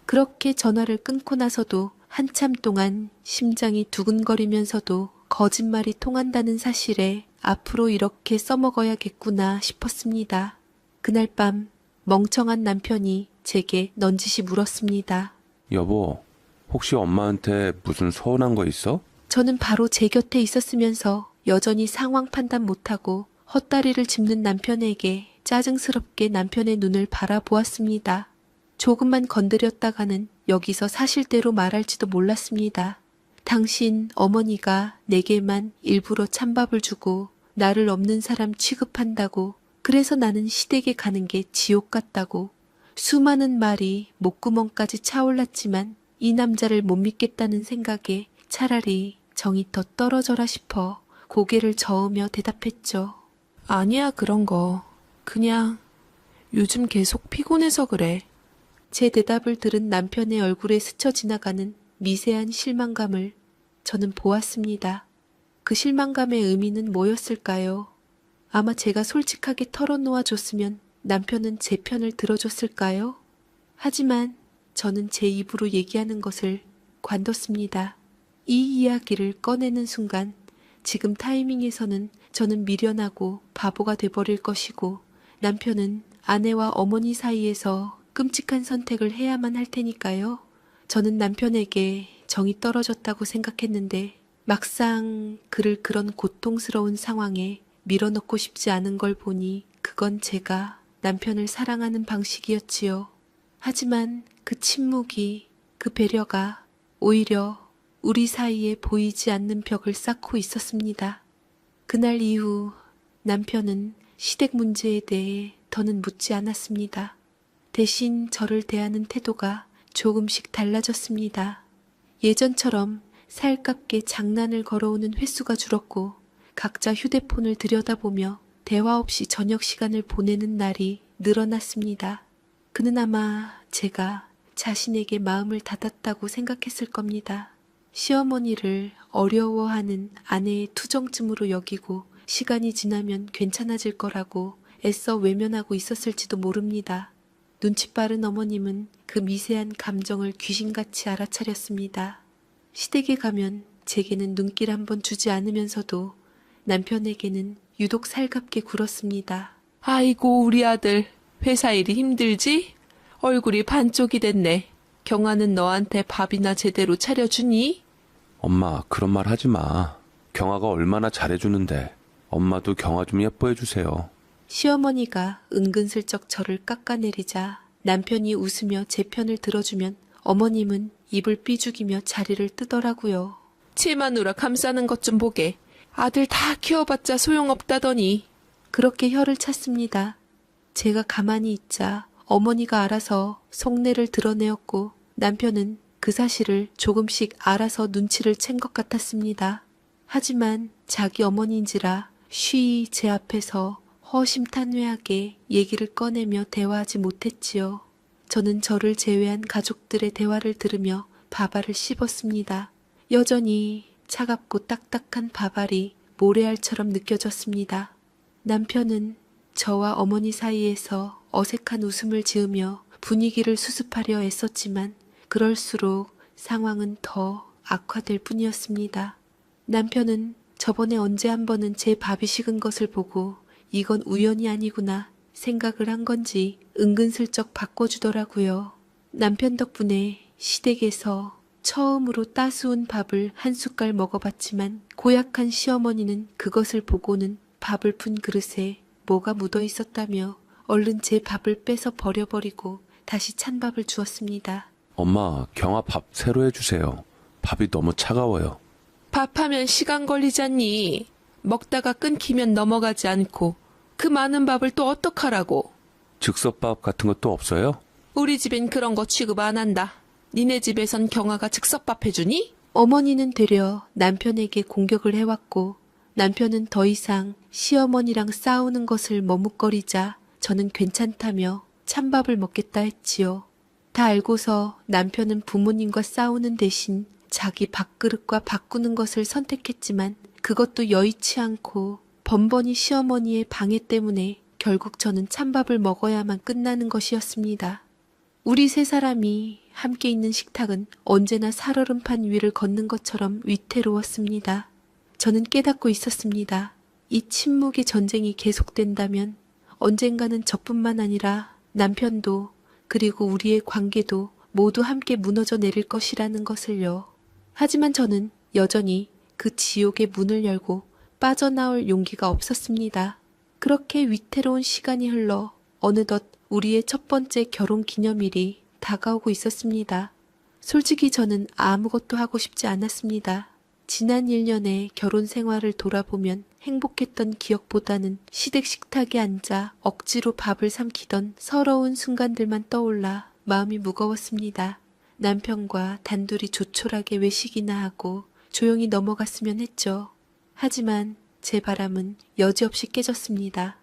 그렇게 전화를 끊고 나서도 한참 동안 심장이 두근거리면서도 거짓말이 통한다는 사실에 앞으로 이렇게 써먹어야겠구나 싶었습니다. 그날 밤 멍청한 남편이 제게 넌지시 물었습니다. 여보, 혹시 엄마한테 무슨 서운한 거 있어? 저는 바로 제 곁에 있었으면서 여전히 상황 판단 못하고 헛다리를 짚는 남편에게 짜증스럽게 남편의 눈을 바라보았습니다. 조금만 건드렸다가는 여기서 사실대로 말할지도 몰랐습니다. 당신 어머니가 내게만 일부러 찬밥을 주고 나를 없는 사람 취급한다고, 그래서 나는 시댁에 가는 게 지옥 같다고, 수많은 말이 목구멍까지 차올랐지만 이 남자를 못 믿겠다는 생각에 차라리 정이 더 떨어져라 싶어 고개를 저으며 대답했죠. 아니야, 그런 거. 그냥 요즘 계속 피곤해서 그래. 제 대답을 들은 남편의 얼굴에 스쳐 지나가는 미세한 실망감을 저는 보았습니다. 그 실망감의 의미는 뭐였을까요? 아마 제가 솔직하게 털어놓아 줬으면 남편은 제 편을 들어줬을까요? 하지만 저는 제 입으로 얘기하는 것을 관뒀습니다. 이 이야기를 꺼내는 순간 지금 타이밍에서는 저는 미련하고 바보가 돼버릴 것이고 남편은 아내와 어머니 사이에서 끔찍한 선택을 해야만 할 테니까요. 저는 남편에게 정이 떨어졌다고 생각했는데 막상 그를 그런 고통스러운 상황에 밀어넣고 싶지 않은 걸 보니 그건 제가 남편을 사랑하는 방식이었지요. 하지만 그 침묵이, 그 배려가 오히려 우리 사이에 보이지 않는 벽을 쌓고 있었습니다. 그날 이후 남편은 시댁 문제에 대해 더는 묻지 않았습니다. 대신 저를 대하는 태도가 조금씩 달라졌습니다. 예전처럼 살갑게 장난을 걸어오는 횟수가 줄었고 각자 휴대폰을 들여다보며 대화 없이 저녁 시간을 보내는 날이 늘어났습니다. 그는 아마 제가 자신에게 마음을 닫았다고 생각했을 겁니다. 시어머니를 어려워하는 아내의 투정쯤으로 여기고 시간이 지나면 괜찮아질 거라고 애써 외면하고 있었을지도 모릅니다. 눈치 빠른 어머님은 그 미세한 감정을 귀신같이 알아차렸습니다. 시댁에 가면 제게는 눈길 한번 주지 않으면서도 남편에게는 유독 살갑게 굴었습니다. 아이고, 우리 아들. 회사 일이 힘들지? 얼굴이 반쪽이 됐네. 경아는 너한테 밥이나 제대로 차려주니? 엄마, 그런 말 하지 마. 경아가 얼마나 잘해주는데. 엄마도 경아 좀 예뻐해 주세요. 시어머니가 은근슬쩍 저를 깎아내리자 남편이 웃으며 제 편을 들어주면 어머님은 입을 삐죽이며 자리를 뜨더라고요. 치마누라 감싸는 것 좀 보게. 아들 다 키워봤자 소용없다더니. 그렇게 혀를 찼습니다. 제가 가만히 있자 어머니가 알아서 속내를 드러내었고 남편은 그 사실을 조금씩 알아서 눈치를 챈 것 같았습니다. 하지만 자기 어머니인지라 쉬이 제 앞에서 허심탄회하게 얘기를 꺼내며 대화하지 못했지요. 저는 저를 제외한 가족들의 대화를 들으며 밥알을 씹었습니다. 여전히 차갑고 딱딱한 밥알이 모래알처럼 느껴졌습니다. 남편은 저와 어머니 사이에서 어색한 웃음을 지으며 분위기를 수습하려 애썼지만 그럴수록 상황은 더 악화될 뿐이었습니다. 남편은 저번에 언제 한 번은 제 밥이 식은 것을 보고 이건 우연이 아니구나 생각을 한 건지 은근슬쩍 바꿔주더라고요. 남편 덕분에 시댁에서 처음으로 따스운 밥을 한 숟갈 먹어봤지만 고약한 시어머니는 그것을 보고는 밥을 푼 그릇에 뭐가 묻어 있었다며 얼른 제 밥을 빼서 버려버리고 다시 찬밥을 주었습니다. 엄마, 경아 밥 새로 해주세요. 밥이 너무 차가워요. 밥하면 시간 걸리잖니. 먹다가 끊기면 넘어가지 않고 그 많은 밥을 또 어떡하라고. 즉석밥 같은 것도 없어요? 우리 집엔 그런 거 취급 안 한다. 니네 집에선 경아가 즉석밥 해주니? 어머니는 되려 남편에게 공격을 해왔고 남편은 더 이상 시어머니랑 싸우는 것을 머뭇거리자 저는 괜찮다며 찬밥을 먹겠다 했지요. 다 알고서 남편은 부모님과 싸우는 대신 자기 밥그릇과 바꾸는 것을 선택했지만 그것도 여의치 않고 번번이 시어머니의 방해 때문에 결국 저는 찬밥을 먹어야만 끝나는 것이었습니다. 우리 세 사람이 함께 있는 식탁은 언제나 살얼음판 위를 걷는 것처럼 위태로웠습니다. 저는 깨닫고 있었습니다. 이 침묵의 전쟁이 계속된다면 언젠가는 저뿐만 아니라 남편도 그리고 우리의 관계도 모두 함께 무너져 내릴 것이라는 것을요. 하지만 저는 여전히 그 지옥의 문을 열고 빠져나올 용기가 없었습니다. 그렇게 위태로운 시간이 흘러 어느덧 우리의 첫 번째 결혼 기념일이 다가오고 있었습니다. 솔직히 저는 아무것도 하고 싶지 않았습니다. 지난 1년의 결혼 생활을 돌아보면 행복했던 기억보다는 시댁 식탁에 앉아 억지로 밥을 삼키던 서러운 순간들만 떠올라 마음이 무거웠습니다. 남편과 단둘이 조촐하게 외식이나 하고 조용히 넘어갔으면 했죠. 하지만 제 바람은 여지없이 깨졌습니다.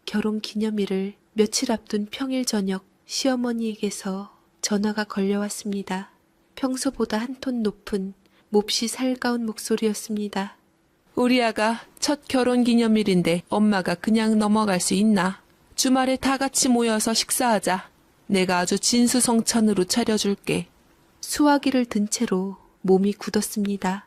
결혼 기념일을 며칠 앞둔 평일 저녁 시어머니에게서 전화가 걸려왔습니다. 평소보다 한 톤 높은 몹시 살가운 목소리였습니다. 우리 아가 첫 결혼 기념일인데 엄마가 그냥 넘어갈 수 있나? 주말에 다 같이 모여서 식사하자. 내가 아주 진수성찬으로 차려줄게. 수화기를 든 채로 몸이 굳었습니다.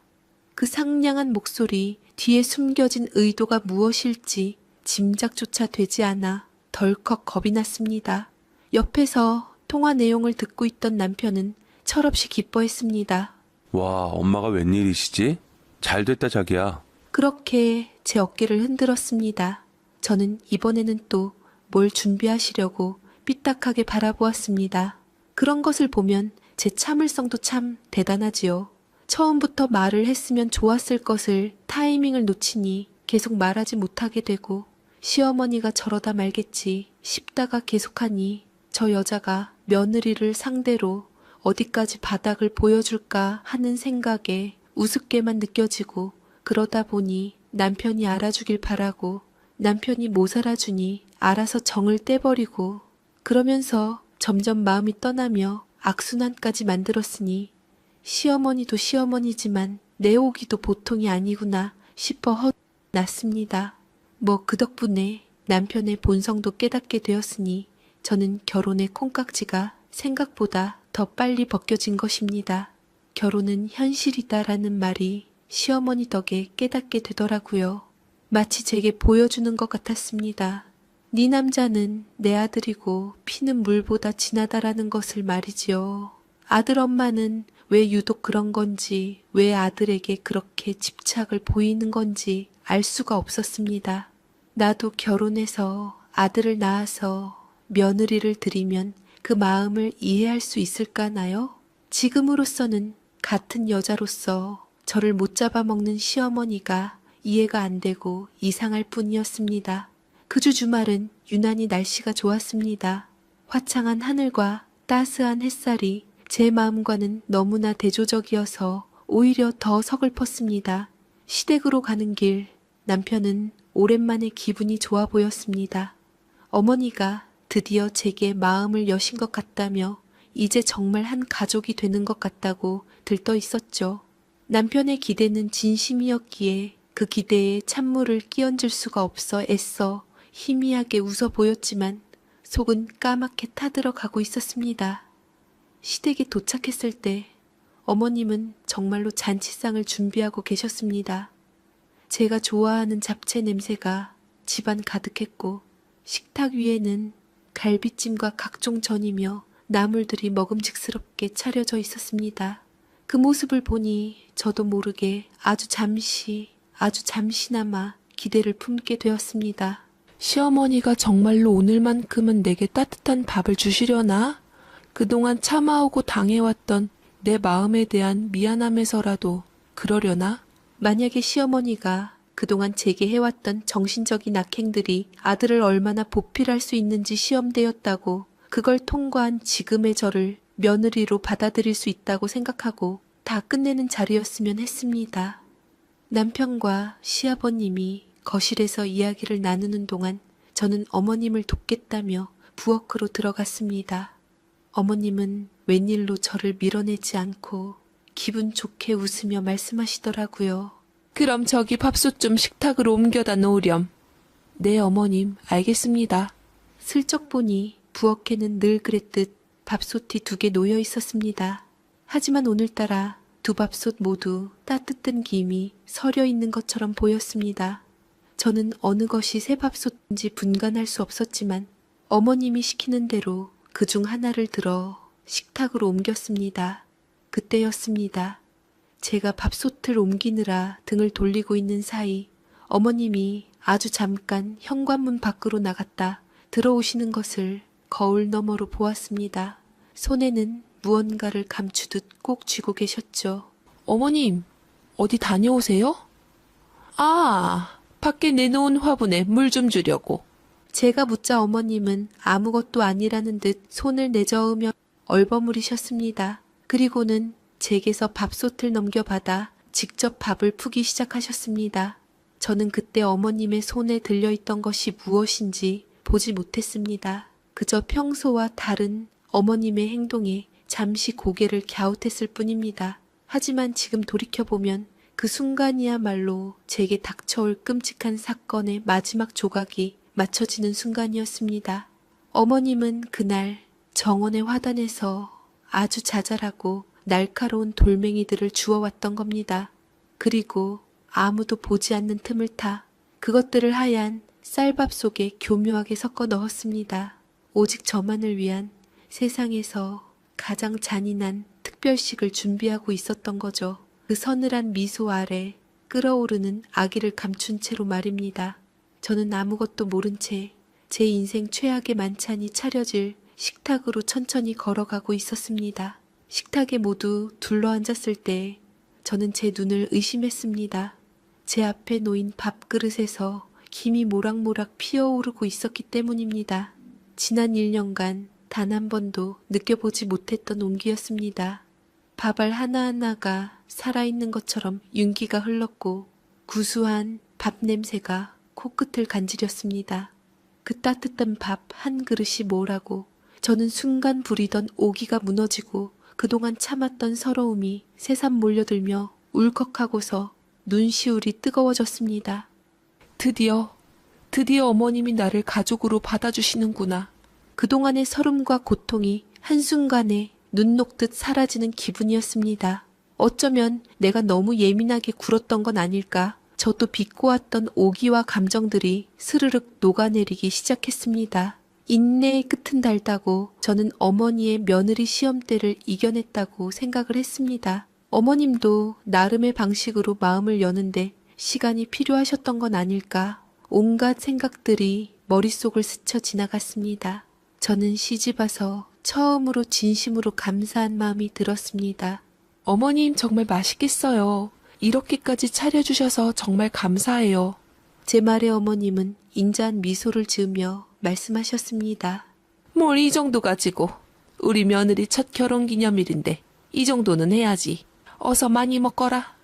그 상냥한 목소리 뒤에 숨겨진 의도가 무엇일지 짐작조차 되지 않아 덜컥 겁이 났습니다. 옆에서 통화 내용을 듣고 있던 남편은 철없이 기뻐했습니다. 와, 엄마가 웬일이시지? 잘 됐다, 자기야. 그렇게 제 어깨를 흔들었습니다. 저는 이번에는 또 뭘 준비하시려고 삐딱하게 바라보았습니다. 그런 것을 보면 제 참을성도 참 대단하지요. 처음부터 말을 했으면 좋았을 것을 타이밍을 놓치니 계속 말하지 못하게 되고 시어머니가 저러다 말겠지 싶다가 계속하니 저 여자가 며느리를 상대로 어디까지 바닥을 보여줄까 하는 생각에 우습게만 느껴지고 그러다 보니 남편이 알아주길 바라고 남편이 못 알아주니 알아서 정을 떼버리고 그러면서 점점 마음이 떠나며 악순환까지 만들었으니 시어머니도 시어머니지만 내 오기도 보통이 아니구나 싶어 헛났습니다. 뭐 그 덕분에 남편의 본성도 깨닫게 되었으니 저는 결혼의 콩깍지가 생각보다 더 빨리 벗겨진 것입니다. 결혼은 현실이다라는 말이 시어머니 덕에 깨닫게 되더라고요. 마치 제게 보여주는 것 같았습니다. 네 남자는 내 아들이고 피는 물보다 진하다라는 것을 말이지요. 아들 엄마는 왜 유독 그런 건지, 왜 아들에게 그렇게 집착을 보이는 건지 알 수가 없었습니다. 나도 결혼해서 아들을 낳아서 며느리를 들이면 그 마음을 이해할 수 있을까나요? 지금으로서는 같은 여자로서 저를 못 잡아먹는 시어머니가 이해가 안 되고 이상할 뿐이었습니다. 그 주 주말은 유난히 날씨가 좋았습니다. 화창한 하늘과 따스한 햇살이 제 마음과는 너무나 대조적이어서 오히려 더 서글펐습니다. 시댁으로 가는 길 남편은 오랜만에 기분이 좋아 보였습니다. 어머니가 드디어 제게 마음을 여신 것 같다며 이제 정말 한 가족이 되는 것 같다고 들떠 있었죠. 남편의 기대는 진심이었기에 그 기대에 찬물을 끼얹을 수가 없어 애써 희미하게 웃어 보였지만 속은 까맣게 타들어가고 있었습니다. 시댁에 도착했을 때 어머님은 정말로 잔치상을 준비하고 계셨습니다. 제가 좋아하는 잡채 냄새가 집안 가득했고 식탁 위에는 갈비찜과 각종 전이며 나물들이 먹음직스럽게 차려져 있었습니다. 그 모습을 보니 저도 모르게 아주 잠시나마 기대를 품게 되었습니다. 시어머니가 정말로 오늘만큼은 내게 따뜻한 밥을 주시려나? 그동안 참아오고 당해왔던 내 마음에 대한 미안함에서라도 그러려나? 만약에 시어머니가 그동안 제게 해왔던 정신적인 악행들이 아들을 얼마나 보필할 수 있는지 시험되었다고 그걸 통과한 지금의 저를 며느리로 받아들일 수 있다고 생각하고 다 끝내는 자리였으면 했습니다. 남편과 시아버님이 거실에서 이야기를 나누는 동안 저는 어머님을 돕겠다며 부엌으로 들어갔습니다. 어머님은 웬일로 저를 밀어내지 않고 기분 좋게 웃으며 말씀하시더라고요. 그럼 저기 밥솥 좀 식탁으로 옮겨다 놓으렴. 네, 어머님, 알겠습니다. 슬쩍 보니 부엌에는 늘 그랬듯 밥솥이 2개 놓여 있었습니다. 하지만 오늘따라 두 밥솥 모두 따뜻한 김이 서려 있는 것처럼 보였습니다. 저는 어느 것이 새 밥솥인지 분간할 수 없었지만 어머님이 시키는 대로 그중 하나를 들어 식탁으로 옮겼습니다. 그때였습니다. 제가 밥솥을 옮기느라 등을 돌리고 있는 사이 어머님이 아주 잠깐 현관문 밖으로 나갔다 들어오시는 것을 거울 너머로 보았습니다. 손에는 무언가를 감추듯 꼭 쥐고 계셨죠. 어머님, 어디 다녀오세요? 아, 밖에 내놓은 화분에 물 좀 주려고. 제가 묻자 어머님은 아무것도 아니라는 듯 손을 내저으며 얼버무리셨습니다. 그리고는 제게서 밥솥을 넘겨받아 직접 밥을 푸기 시작하셨습니다. 저는 그때 어머님의 손에 들려있던 것이 무엇인지 보지 못했습니다. 그저 평소와 다른 어머님의 행동에 잠시 고개를 갸웃했을 뿐입니다. 하지만 지금 돌이켜보면 그 순간이야말로 제게 닥쳐올 끔찍한 사건의 마지막 조각이 맞춰지는 순간이었습니다. 어머님은 그날 정원의 화단에서 아주 자잘하고 날카로운 돌멩이들을 주워왔던 겁니다. 그리고 아무도 보지 않는 틈을 타 그것들을 하얀 쌀밥 속에 교묘하게 섞어 넣었습니다. 오직 저만을 위한 세상에서 가장 잔인한 특별식을 준비하고 있었던 거죠. 그 서늘한 미소 아래 끓어오르는 아기를 감춘 채로 말입니다. 저는 아무것도 모른 채 제 인생 최악의 만찬이 차려질 식탁으로 천천히 걸어가고 있었습니다. 식탁에 모두 둘러앉았을 때 저는 제 눈을 의심했습니다. 제 앞에 놓인 밥그릇에서 김이 모락모락 피어오르고 있었기 때문입니다. 지난 1년간 단 한 번도 느껴보지 못했던 온기였습니다. 밥알 하나하나가 살아있는 것처럼 윤기가 흘렀고 구수한 밥 냄새가 코끝을 간지렸습니다. 그 따뜻한 밥 한 그릇이 뭐라고 저는 순간 부리던 오기가 무너지고 그동안 참았던 서러움이 새삼 몰려들며 울컥하고서 눈시울이 뜨거워졌습니다. 드디어 어머님이 나를 가족으로 받아주시는구나. 그동안의 서름과 고통이 한순간에 눈 녹듯 사라지는 기분이었습니다. 어쩌면 내가 너무 예민하게 굴었던 건 아닐까. 저도 비꼬았던 오기와 감정들이 스르륵 녹아내리기 시작했습니다. 인내의 끝은 달다고 저는 어머니의 며느리 시험대를 이겨냈다고 생각을 했습니다. 어머님도 나름의 방식으로 마음을 여는데 시간이 필요하셨던 건 아닐까. 온갖 생각들이 머릿속을 스쳐 지나갔습니다. 저는 시집와서 처음으로 진심으로 감사한 마음이 들었습니다. 어머님 정말 맛있겠어요. 이렇게까지 차려주셔서 정말 감사해요. 제 말에 어머님은 인자한 미소를 지으며 말씀하셨습니다. 뭘 이 정도 가지고. 우리 며느리 첫 결혼기념일인데 이 정도는 해야지. 어서 많이 먹거라.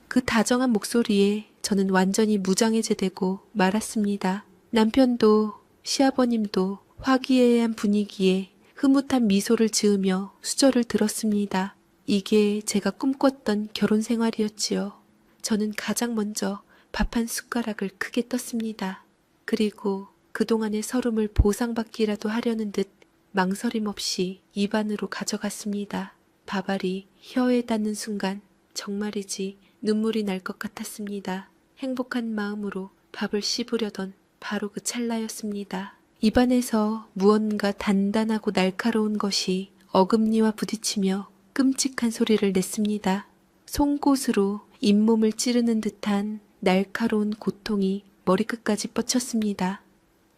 그 다정한 목소리에 저는 완전히 무장해제되고 말았습니다. 남편도 시아버님도 화기애애한 분위기에 흐뭇한 미소를 지으며 수저를 들었습니다. 이게 제가 꿈꿨던 결혼 생활이었지요. 저는 가장 먼저 밥 한 숟가락을 크게 떴습니다. 그리고 그동안의 서름을 보상받기라도 하려는 듯 망설임 없이 입안으로 가져갔습니다. 밥알이 혀에 닿는 순간 정말이지 눈물이 날 것 같았습니다. 행복한 마음으로 밥을 씹으려던 바로 그 찰나였습니다. 입안에서 무언가 단단하고 날카로운 것이 어금니와 부딪히며 끔찍한 소리를 냈습니다. 송곳으로 잇몸을 찌르는 듯한 날카로운 고통이 머리끝까지 뻗쳤습니다.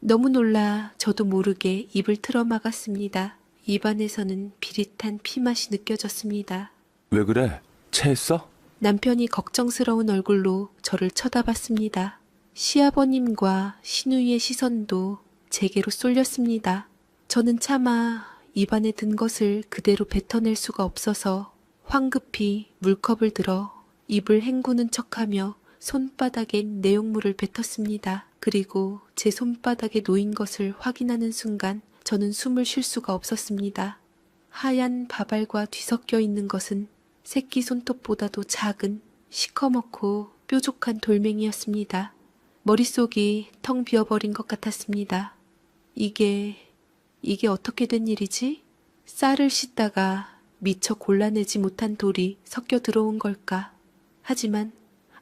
너무 놀라 저도 모르게 입을 틀어막았습니다. 입안에서는 비릿한 피맛이 느껴졌습니다. 왜 그래? 체했어? 남편이 걱정스러운 얼굴로 저를 쳐다봤습니다. 시아버님과 시누이의 시선도 제게로 쏠렸습니다. 저는 차마 입안에 든 것을 그대로 뱉어낼 수가 없어서 황급히 물컵을 들어 입을 헹구는 척하며 손바닥엔 내용물을 뱉었습니다. 그리고 제 손바닥에 놓인 것을 확인하는 순간 저는 숨을 쉴 수가 없었습니다. 하얀 밥알과 뒤섞여 있는 것은 새끼 손톱보다도 작은 시커멓고 뾰족한 돌멩이였습니다. 머릿속이 텅 비어버린 것 같았습니다. 이게 어떻게 된 일이지? 쌀을 씻다가 미처 골라내지 못한 돌이 섞여 들어온 걸까? 하지만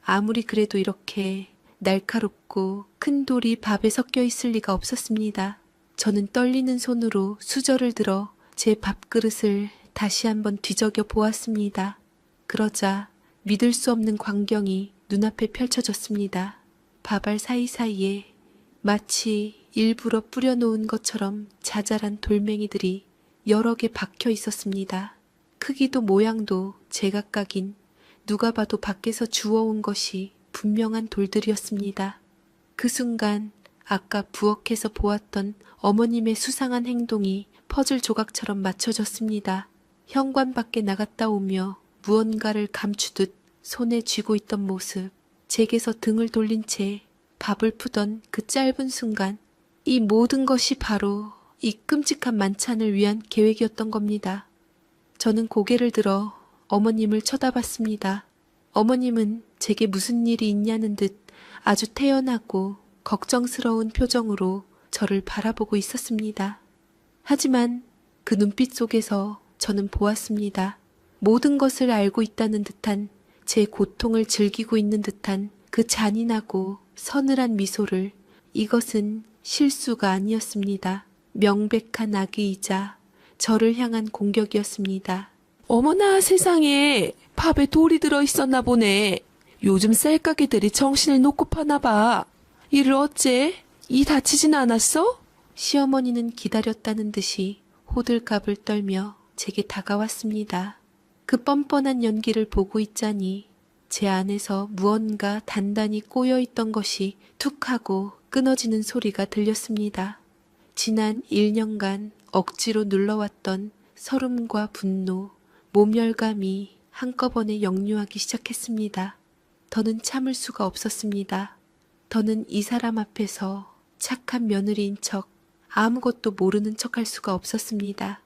아무리 그래도 이렇게 날카롭고 큰 돌이 밥에 섞여 있을 리가 없었습니다. 저는 떨리는 손으로 수저를 들어 제 밥그릇을 다시 한번 뒤적여 보았습니다. 그러자 믿을 수 없는 광경이 눈앞에 펼쳐졌습니다. 밥알 사이사이에 마치 일부러 뿌려놓은 것처럼 자잘한 돌멩이들이 여러 개 박혀 있었습니다. 크기도 모양도 제각각인 누가 봐도 밖에서 주워온 것이 분명한 돌들이었습니다. 그 순간 아까 부엌에서 보았던 어머님의 수상한 행동이 퍼즐 조각처럼 맞춰졌습니다. 현관 밖에 나갔다 오며 무언가를 감추듯 손에 쥐고 있던 모습, 제게서 등을 돌린 채 밥을 푸던 그 짧은 순간 이 모든 것이 바로 이 끔찍한 만찬을 위한 계획이었던 겁니다. 저는 고개를 들어 어머님을 쳐다봤습니다. 어머님은 제게 무슨 일이 있냐는 듯 아주 태연하고 걱정스러운 표정으로 저를 바라보고 있었습니다. 하지만 그 눈빛 속에서 저는 보았습니다. 모든 것을 알고 있다는 듯한 제 고통을 즐기고 있는 듯한 그 잔인하고 서늘한 미소를 이것은 실수가 아니었습니다. 명백한 악의이자 저를 향한 공격이었습니다. 어머나 세상에 밥에 돌이 들어있었나 보네. 요즘 쌀가게들이 정신을 놓고 파나 봐. 이를 어째? 이 다치진 않았어? 시어머니는 기다렸다는 듯이 호들갑을 떨며 제게 다가왔습니다. 그 뻔뻔한 연기를 보고 있자니 제 안에서 무언가 단단히 꼬여있던 것이 툭 하고 끊어지는 소리가 들렸습니다. 지난 1년간 억지로 눌러왔던 서름과 분노, 모멸감이 한꺼번에 역류하기 시작했습니다. 더는 참을 수가 없었습니다. 더는 이 사람 앞에서 착한 며느리인 척 아무것도 모르는 척할 수가 없었습니다.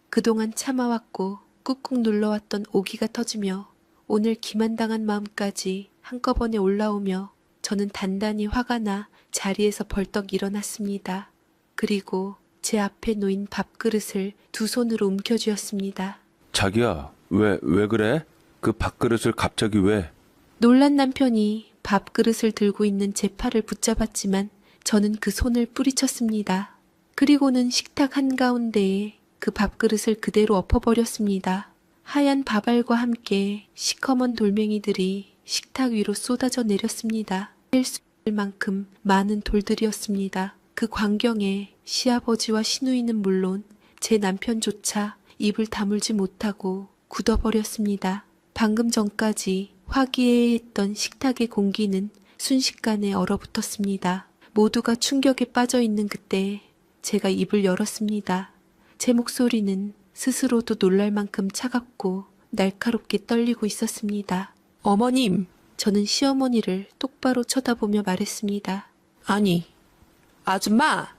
그동안 참아왔고 꾹꾹 눌러왔던 오기가 터지며 오늘 기만당한 마음까지 한꺼번에 올라오며 저는 단단히 화가 나 자리에서 벌떡 일어났습니다. 그리고 제 앞에 놓인 밥그릇을 두 손으로 움켜쥐었습니다. 자기야, 왜 그래? 그 밥그릇을 갑자기 왜? 놀란 남편이 밥그릇을 들고 있는 제 팔을 붙잡았지만 저는 그 손을 뿌리쳤습니다. 그리고는 식탁 한가운데에 그 밥그릇을 그대로 엎어버렸습니다. 하얀 밥알과 함께 시커먼 돌멩이들이 식탁 위로 쏟아져 내렸습니다. 셀 수 있을 만큼 많은 돌들이었습니다. 그 광경에 시아버지와 시누이는 물론 제 남편조차 입을 다물지 못하고 굳어버렸습니다. 방금 전까지 화기애애했던 식탁의 공기는 순식간에 얼어붙었습니다. 모두가 충격에 빠져 있는 그때 제가 입을 열었습니다. 제 목소리는 스스로도 놀랄 만큼 차갑고 날카롭게 떨리고 있었습니다. 어머님, 저는 시어머니를 똑바로 쳐다보며 말했습니다. 아니, 아줌마.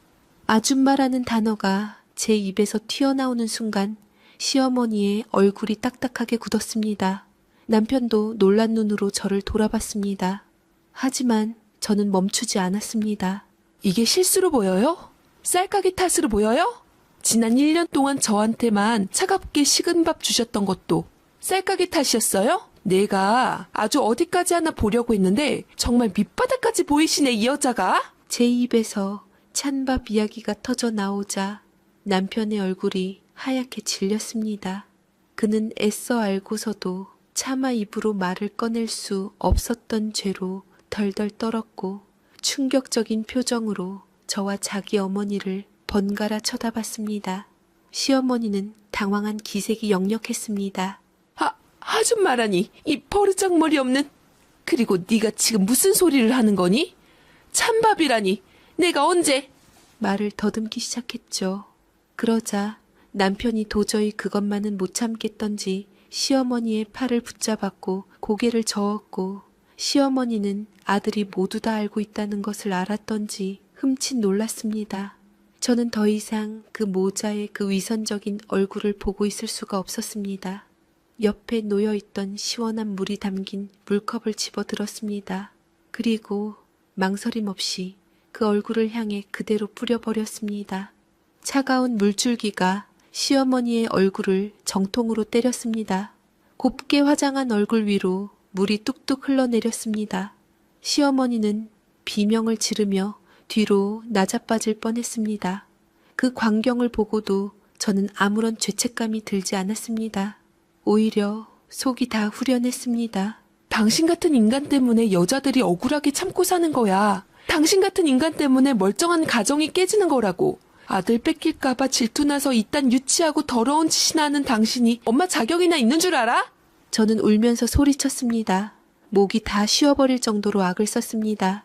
아줌마라는 단어가 제 입에서 튀어나오는 순간 시어머니의 얼굴이 딱딱하게 굳었습니다. 남편도 놀란 눈으로 저를 돌아봤습니다. 하지만 저는 멈추지 않았습니다. 이게 실수로 보여요? 쌀가게 탓으로 보여요? 지난 1년 동안 저한테만 차갑게 식은 밥 주셨던 것도 쌀가게 탓이었어요? 내가 아주 어디까지 하나 보려고 했는데 정말 밑바닥까지 보이시네, 이 여자가? 제 입에서 찬밥 이야기가 터져 나오자 남편의 얼굴이 하얗게 질렸습니다. 그는 애써 알고서도 차마 입으로 말을 꺼낼 수 없었던 죄로 덜덜 떨었고 충격적인 표정으로 저와 자기 어머니를 번갈아 쳐다봤습니다. 시어머니는 당황한 기색이 역력했습니다. 아줌마라니, 이 버르장머리 없는. 그리고 네가 지금 무슨 소리를 하는 거니? 찬밥이라니, 내가 언제? 말을 더듬기 시작했죠. 그러자 남편이 도저히 그것만은 못 참겠던지 시어머니의 팔을 붙잡았고 고개를 저었고, 시어머니는 아들이 모두 다 알고 있다는 것을 알았던지 흠칫 놀랐습니다. 저는 더 이상 그 모자의 그 위선적인 얼굴을 보고 있을 수가 없었습니다. 옆에 놓여있던 시원한 물이 담긴 물컵을 집어 들었습니다. 그리고 망설임 없이 그 얼굴을 향해 그대로 뿌려버렸습니다. 차가운 물줄기가 시어머니의 얼굴을 정통으로 때렸습니다. 곱게 화장한 얼굴 위로 물이 뚝뚝 흘러내렸습니다. 시어머니는 비명을 지르며 뒤로 나자빠질 뻔했습니다. 그 광경을 보고도 저는 아무런 죄책감이 들지 않았습니다. 오히려 속이 다 후련했습니다. 당신 같은 인간 때문에 여자들이 억울하게 참고 사는 거야. 당신 같은 인간 때문에 멀쩡한 가정이 깨지는 거라고. 아들 뺏길까봐 질투나서 이딴 유치하고 더러운 짓이나 하는 당신이 엄마 자격이나 있는 줄 알아? 저는 울면서 소리쳤습니다. 목이 다 쉬어버릴 정도로 악을 썼습니다.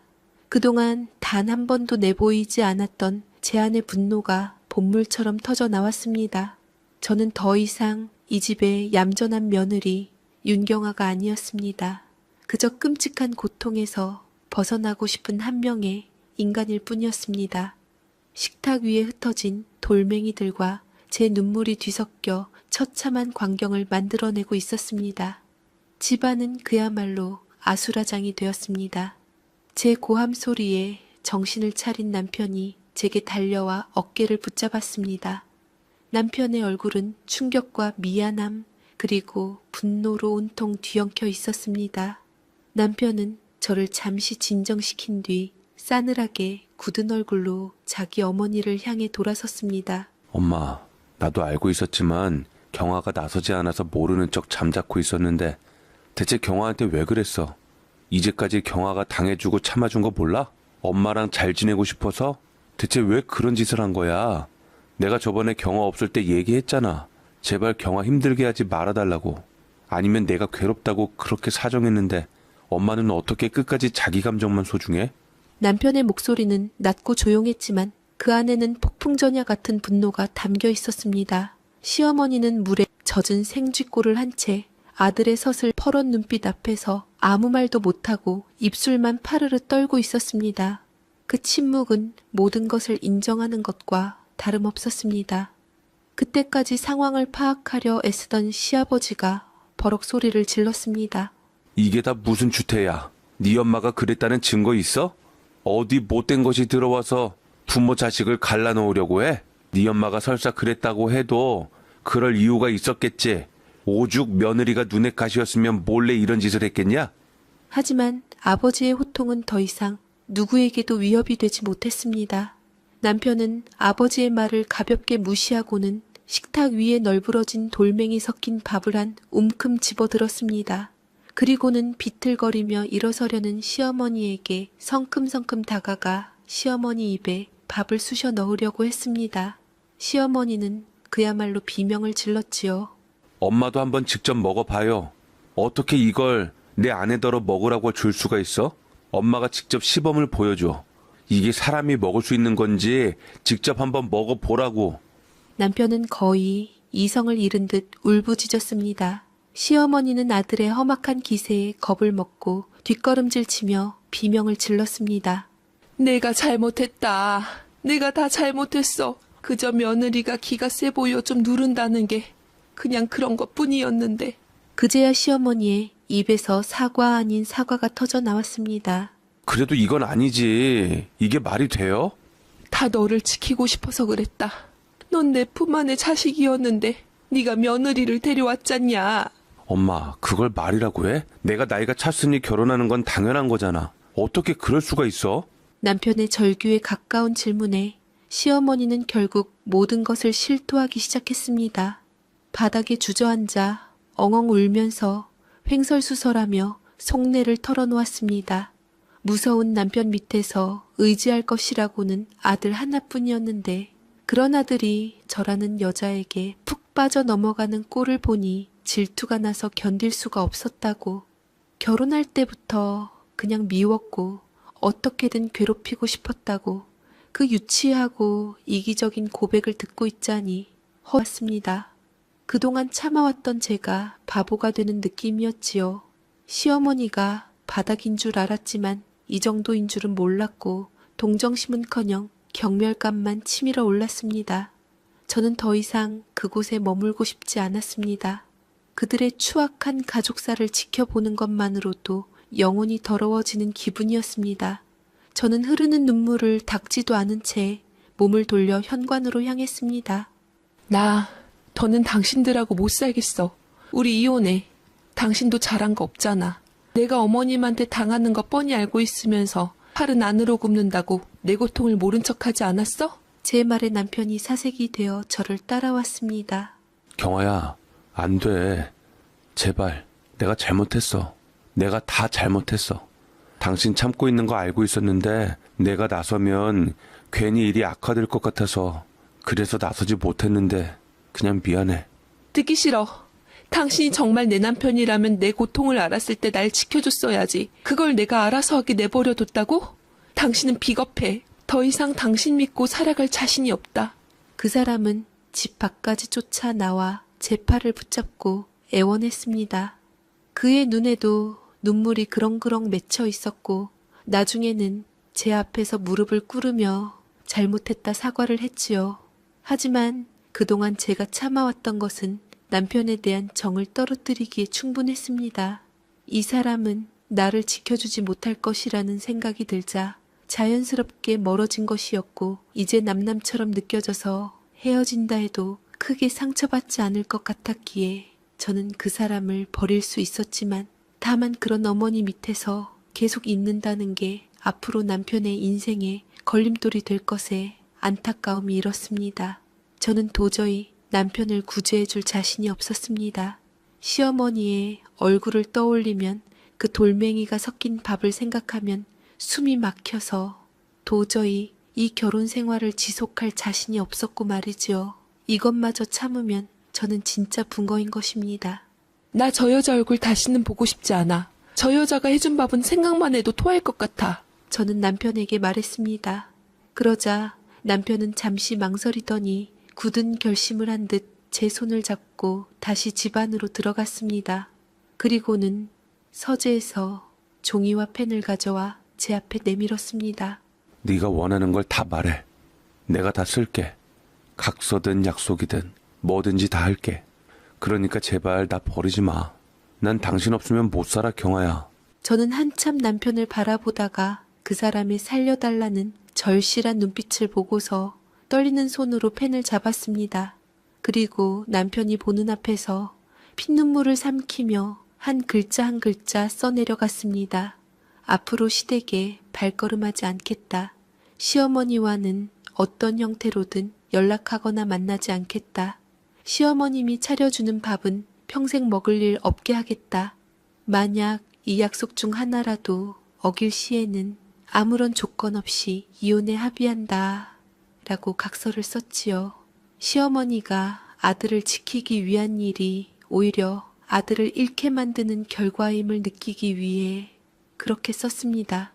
그동안 단 한 번도 내보이지 않았던 제 안의 분노가 본물처럼 터져 나왔습니다. 저는 더 이상 이 집의 얌전한 며느리 윤경아가 아니었습니다. 그저 끔찍한 고통에서 벗어나고 싶은 한 명의 인간일 뿐이었습니다. 식탁 위에 흩어진 돌멩이들과 제 눈물이 뒤섞여 처참한 광경을 만들어내고 있었습니다. 집안은 그야말로 아수라장이 되었습니다. 제 고함 소리에 정신을 차린 남편이 제게 달려와 어깨를 붙잡았습니다. 남편의 얼굴은 충격과 미안함 그리고 분노로 온통 뒤엉켜 있었습니다. 남편은 저를 잠시 진정시킨 뒤 싸늘하게 굳은 얼굴로 자기 어머니를 향해 돌아섰습니다. 엄마, 나도 알고 있었지만 경아가 나서지 않아서 모르는 척 잠자코 있었는데 대체 경아한테 왜 그랬어? 이제까지 경아가 당해주고 참아준 거 몰라? 엄마랑 잘 지내고 싶어서? 대체 왜 그런 짓을 한 거야? 내가 저번에 경아 없을 때 얘기했잖아. 제발 경아 힘들게 하지 말아달라고. 아니면 내가 괴롭다고 그렇게 사정했는데 엄마는 어떻게 끝까지 자기 감정만 소중해? 남편의 목소리는 낮고 조용했지만 그 안에는 폭풍전야 같은 분노가 담겨 있었습니다. 시어머니는 물에 젖은 생쥐꼴을 한 채 아들의 서슬 퍼런 눈빛 앞에서 아무 말도 못하고 입술만 파르르 떨고 있었습니다. 그 침묵은 모든 것을 인정하는 것과 다름없었습니다. 그때까지 상황을 파악하려 애쓰던 시아버지가 버럭 소리를 질렀습니다. 이게 다 무슨 주태야? 네 엄마가 그랬다는 증거 있어? 어디 못된 것이 들어와서 부모 자식을 갈라놓으려고 해? 네 엄마가 설사 그랬다고 해도 그럴 이유가 있었겠지. 오죽 며느리가 눈에 가시였으면 몰래 이런 짓을 했겠냐? 하지만 아버지의 호통은 더 이상 누구에게도 위협이 되지 못했습니다. 남편은 아버지의 말을 가볍게 무시하고는 식탁 위에 널브러진 돌멩이 섞인 밥을 한 움큼 집어들었습니다. 그리고는 비틀거리며 일어서려는 시어머니에게 성큼성큼 다가가 시어머니 입에 밥을 쑤셔 넣으려고 했습니다. 시어머니는 그야말로 비명을 질렀지요. 엄마도 한번 직접 먹어봐요. 어떻게 이걸 내 아내더러 먹으라고 줄 수가 있어? 엄마가 직접 시범을 보여줘. 이게 사람이 먹을 수 있는 건지 직접 한번 먹어보라고. 남편은 거의 이성을 잃은 듯 울부짖었습니다. 시어머니는 아들의 험악한 기세에 겁을 먹고 뒷걸음질치며 비명을 질렀습니다. 내가 잘못했다. 내가 다 잘못했어. 그저 며느리가 기가 세 보여 좀 누른다는 게 그냥 그런 것뿐이었는데. 그제야 시어머니의 입에서 사과 아닌 사과가 터져 나왔습니다. 그래도 이건 아니지. 이게 말이 돼요? 다 너를 지키고 싶어서 그랬다. 넌 내 품 안의 자식이었는데 네가 며느리를 데려왔잖냐. 엄마, 그걸 말이라고 해? 내가 나이가 찼으니 결혼하는 건 당연한 거잖아. 어떻게 그럴 수가 있어? 남편의 절규에 가까운 질문에 시어머니는 결국 모든 것을 실토하기 시작했습니다. 바닥에 주저앉아 엉엉 울면서 횡설수설하며 속내를 털어놓았습니다. 무서운 남편 밑에서 의지할 것이라고는 아들 하나뿐이었는데 그런 아들이 저라는 여자에게 푹 빠져 넘어가는 꼴을 보니 질투가 나서 견딜 수가 없었다고. 결혼할 때부터 그냥 미웠고 어떻게든 괴롭히고 싶었다고 그 유치하고 이기적인 고백을 듣고 있자니 허왔습니다. 그동안 참아왔던 제가 바보가 되는 느낌이었지요. 시어머니가 바닥인 줄 알았지만 이 정도인 줄은 몰랐고 동정심은커녕 경멸감만 치밀어 올랐습니다. 저는 더 이상 그곳에 머물고 싶지 않았습니다. 그들의 추악한 가족사를 지켜보는 것만으로도 영혼이 더러워지는 기분이었습니다. 저는 흐르는 눈물을 닦지도 않은 채 몸을 돌려 현관으로 향했습니다. 나 더는 당신들하고 못 살겠어. 우리 이혼해. 당신도 잘한 거 없잖아. 내가 어머님한테 당하는 거 뻔히 알고 있으면서 팔은 안으로 굽는다고 내 고통을 모른 척하지 않았어? 제 말에 남편이 사색이 되어 저를 따라왔습니다. 경아야, 안 돼. 제발, 내가 잘못했어. 내가 다 잘못했어. 당신 참고 있는 거 알고 있었는데 내가 나서면 괜히 일이 악화될 것 같아서 그래서 나서지 못했는데 그냥 미안해. 듣기 싫어. 당신이 정말 내 남편이라면 내 고통을 알았을 때 날 지켜줬어야지. 그걸 내가 알아서 하게 내버려뒀다고? 당신은 비겁해. 더 이상 당신 믿고 살아갈 자신이 없다. 그 사람은 집 밖까지 쫓아 나와 제 팔을 붙잡고 애원했습니다. 그의 눈에도 눈물이 그렁그렁 맺혀 있었고 나중에는 제 앞에서 무릎을 꿇으며 잘못했다 사과를 했지요. 하지만 그동안 제가 참아왔던 것은 남편에 대한 정을 떨어뜨리기에 충분했습니다. 이 사람은 나를 지켜주지 못할 것이라는 생각이 들자 자연스럽게 멀어진 것이었고 이제 남남처럼 느껴져서 헤어진다 해도 크게 상처받지 않을 것 같았기에 저는 그 사람을 버릴 수 있었지만 다만 그런 어머니 밑에서 계속 있는다는 게 앞으로 남편의 인생에 걸림돌이 될 것에 안타까움이 일었습니다. 저는 도저히 남편을 구제해 줄 자신이 없었습니다. 시어머니의 얼굴을 떠올리면 그 돌멩이가 섞인 밥을 생각하면 숨이 막혀서 도저히 이 결혼 생활을 지속할 자신이 없었고 말이지요. 이것마저 참으면 저는 진짜 붕어인 것입니다. 나 저 여자 얼굴 다시는 보고 싶지 않아. 저 여자가 해준 밥은 생각만 해도 토할 것 같아. 저는 남편에게 말했습니다. 그러자 남편은 잠시 망설이더니 굳은 결심을 한 듯 제 손을 잡고 다시 집 안으로 들어갔습니다. 그리고는 서재에서 종이와 펜을 가져와 제 앞에 내밀었습니다. 네가 원하는 걸 다 말해. 내가 다 쓸게. 각서든 약속이든 뭐든지 다 할게. 그러니까 제발 나 버리지 마. 난 당신 없으면 못 살아, 경아야. 저는 한참 남편을 바라보다가 그 사람의 살려달라는 절실한 눈빛을 보고서 떨리는 손으로 펜을 잡았습니다. 그리고 남편이 보는 앞에서 핏눈물을 삼키며 한 글자 한 글자 써내려갔습니다. 앞으로 시댁에 발걸음하지 않겠다. 시어머니와는 어떤 형태로든 연락하거나 만나지 않겠다. 시어머님이 차려주는 밥은 평생 먹을 일 없게 하겠다. 만약 이 약속 중 하나라도 어길 시에는 아무런 조건 없이 이혼에 합의한다. 라고 각서를 썼지요. 시어머니가 아들을 지키기 위한 일이 오히려 아들을 잃게 만드는 결과임을 느끼기 위해 그렇게 썼습니다.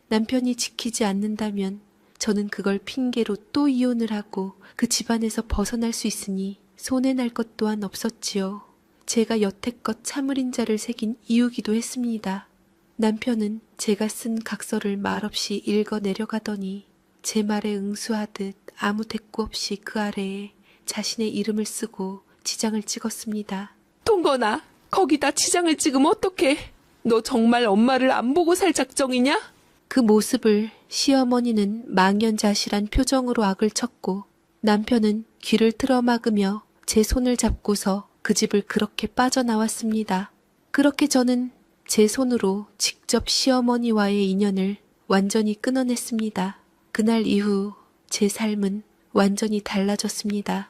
남편이 지키지 않는다면 저는 그걸 핑계로 또 이혼을 하고 그 집안에서 벗어날 수 있으니 손해날 것 또한 없었지요. 제가 여태껏 참을인 자를 새긴 이유기도 했습니다. 남편은 제가 쓴 각서를 말없이 읽어 내려가더니 제 말에 응수하듯 아무 대꾸 없이 그 아래에 자신의 이름을 쓰고 지장을 찍었습니다. 동건아, 거기다 지장을 찍으면 어떡해? 너 정말 엄마를 안 보고 살 작정이냐? 그 모습을 시어머니는 망연자실한 표정으로 악을 쳤고 남편은 귀를 틀어막으며 제 손을 잡고서 그 집을 그렇게 빠져나왔습니다. 그렇게 저는 제 손으로 직접 시어머니와의 인연을 완전히 끊어냈습니다. 그날 이후 제 삶은 완전히 달라졌습니다.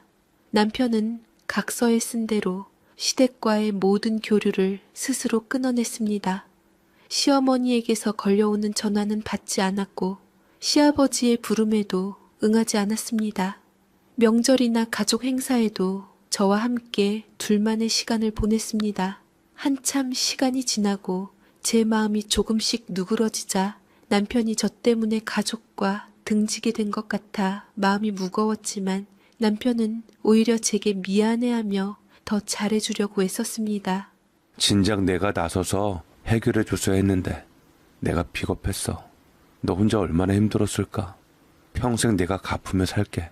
남편은 각서에 쓴 대로 시댁과의 모든 교류를 스스로 끊어냈습니다. 시어머니에게서 걸려오는 전화는 받지 않았고 시아버지의 부름에도 응하지 않았습니다. 명절이나 가족 행사에도 저와 함께 둘만의 시간을 보냈습니다. 한참 시간이 지나고 제 마음이 조금씩 누그러지자 남편이 저 때문에 가족과 등지게 된 것 같아 마음이 무거웠지만 남편은 오히려 제게 미안해하며 더 잘해주려고 애썼습니다. 진작 내가 나서서 해결해줬어야 했는데 내가 비겁했어. 너 혼자 얼마나 힘들었을까? 평생 내가 갚으며 살게.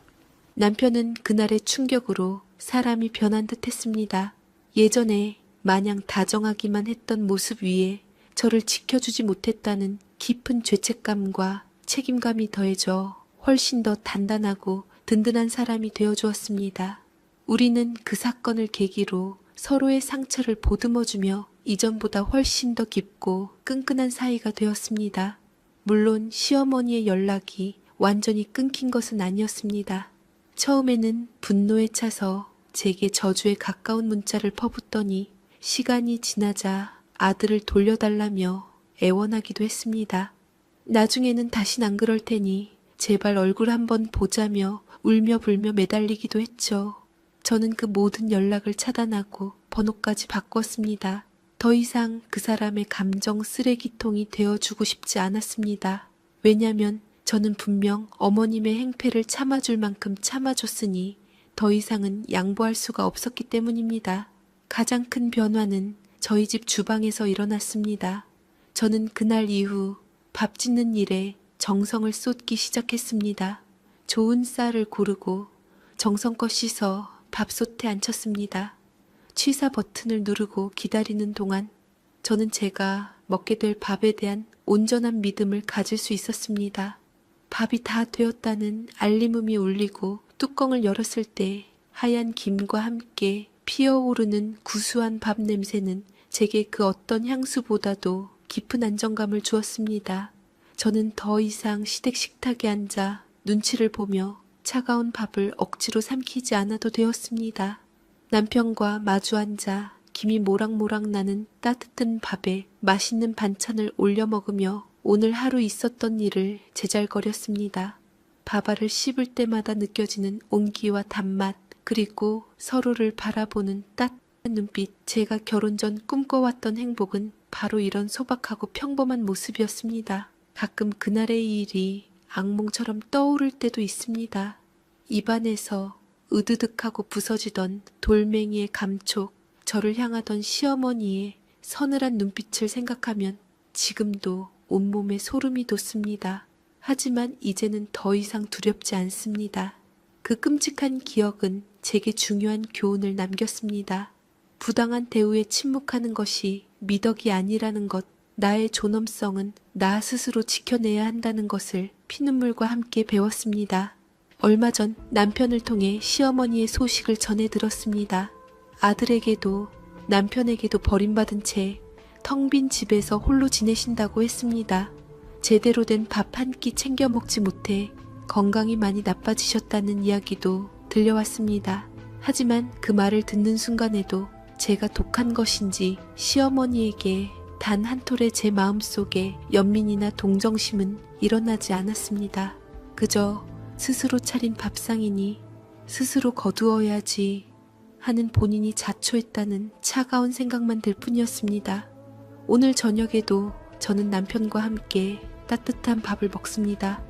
남편은 그날의 충격으로 사람이 변한 듯 했습니다. 예전에 마냥 다정하기만 했던 모습 위에 저를 지켜주지 못했다는 깊은 죄책감과 책임감이 더해져 훨씬 더 단단하고 든든한 사람이 되어주었습니다. 우리는 그 사건을 계기로 서로의 상처를 보듬어주며 이전보다 훨씬 더 깊고 끈끈한 사이가 되었습니다. 물론 시어머니의 연락이 완전히 끊긴 것은 아니었습니다. 처음에는 분노에 차서 제게 저주에 가까운 문자를 퍼붓더니 시간이 지나자 아들을 돌려달라며 애원하기도 했습니다. 나중에는 다신 안 그럴 테니 제발 얼굴 한번 보자며 울며 불며 매달리기도 했죠. 저는 그 모든 연락을 차단하고 번호까지 바꿨습니다. 더 이상 그 사람의 감정 쓰레기통이 되어주고 싶지 않았습니다. 왜냐면 저는 분명 어머님의 행패를 참아줄 만큼 참아줬으니 더 이상은 양보할 수가 없었기 때문입니다. 가장 큰 변화는 저희 집 주방에서 일어났습니다. 저는 그날 이후 밥 짓는 일에 정성을 쏟기 시작했습니다. 좋은 쌀을 고르고 정성껏 씻어 밥솥에 앉혔습니다. 취사 버튼을 누르고 기다리는 동안 저는 제가 먹게 될 밥에 대한 온전한 믿음을 가질 수 있었습니다. 밥이 다 되었다는 알림음이 울리고 뚜껑을 열었을 때 하얀 김과 함께 피어오르는 구수한 밥 냄새는 제게 그 어떤 향수보다도 깊은 안정감을 주었습니다. 저는 더 이상 시댁 식탁에 앉아 눈치를 보며 차가운 밥을 억지로 삼키지 않아도 되었습니다. 남편과 마주 앉아 김이 모락모락 나는 따뜻한 밥에 맛있는 반찬을 올려 먹으며 오늘 하루 있었던 일을 제잘거렸습니다. 밥알을 씹을 때마다 느껴지는 온기와 단맛, 그리고 서로를 바라보는 따뜻한 눈빛. 제가 결혼 전 꿈꿔왔던 행복은 바로 이런 소박하고 평범한 모습이었습니다. 가끔 그날의 일이 악몽처럼 떠오를 때도 있습니다. 입안에서 으드득하고 부서지던 돌멩이의 감촉, 저를 향하던 시어머니의 서늘한 눈빛을 생각하면 지금도 온몸에 소름이 돋습니다. 하지만 이제는 더 이상 두렵지 않습니다. 그 끔찍한 기억은 제게 중요한 교훈을 남겼습니다. 부당한 대우에 침묵하는 것이 미덕이 아니라는 것, 나의 존엄성은 나 스스로 지켜내야 한다는 것을 피눈물과 함께 배웠습니다. 얼마 전 남편을 통해 시어머니의 소식을 전해 들었습니다. 아들에게도 남편에게도 버림받은 채 텅 빈 집에서 홀로 지내신다고 했습니다. 제대로 된 밥 한 끼 챙겨 먹지 못해 건강이 많이 나빠지셨다는 이야기도 들려왔습니다. 하지만 그 말을 듣는 순간에도 제가 독한 것인지 시어머니에게 단 한 톨의 제 마음속에 연민이나 동정심은 일어나지 않았습니다. 그저 스스로 차린 밥상이니 스스로 거두어야지 하는 본인이 자초했다는 차가운 생각만 들 뿐이었습니다. 오늘 저녁에도 저는 남편과 함께 따뜻한 밥을 먹습니다.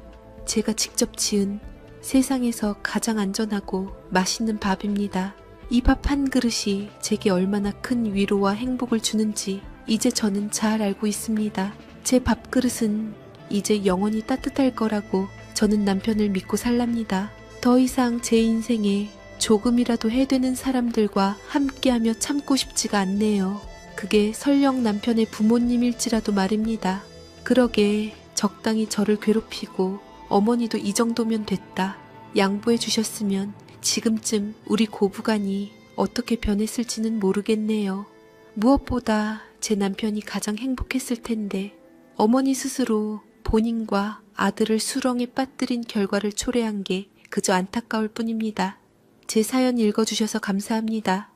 제가 직접 지은 세상에서 가장 안전하고 맛있는 밥입니다. 이 밥 한 그릇이 제게 얼마나 큰 위로와 행복을 주는지 이제 저는 잘 알고 있습니다. 제 밥그릇은 이제 영원히 따뜻할 거라고 저는 남편을 믿고 살랍니다. 더 이상 제 인생에 조금이라도 해되는 사람들과 함께하며 참고 싶지가 않네요. 그게 설령 남편의 부모님일지라도 말입니다. 그러게 적당히 저를 괴롭히고 어머니도 이 정도면 됐다 양보해 주셨으면 지금쯤 우리 고부간이 어떻게 변했을지는 모르겠네요. 무엇보다 제 남편이 가장 행복했을 텐데 어머니 스스로 본인과 아들을 수렁에 빠뜨린 결과를 초래한 게 그저 안타까울 뿐입니다. 제 사연 읽어주셔서 감사합니다.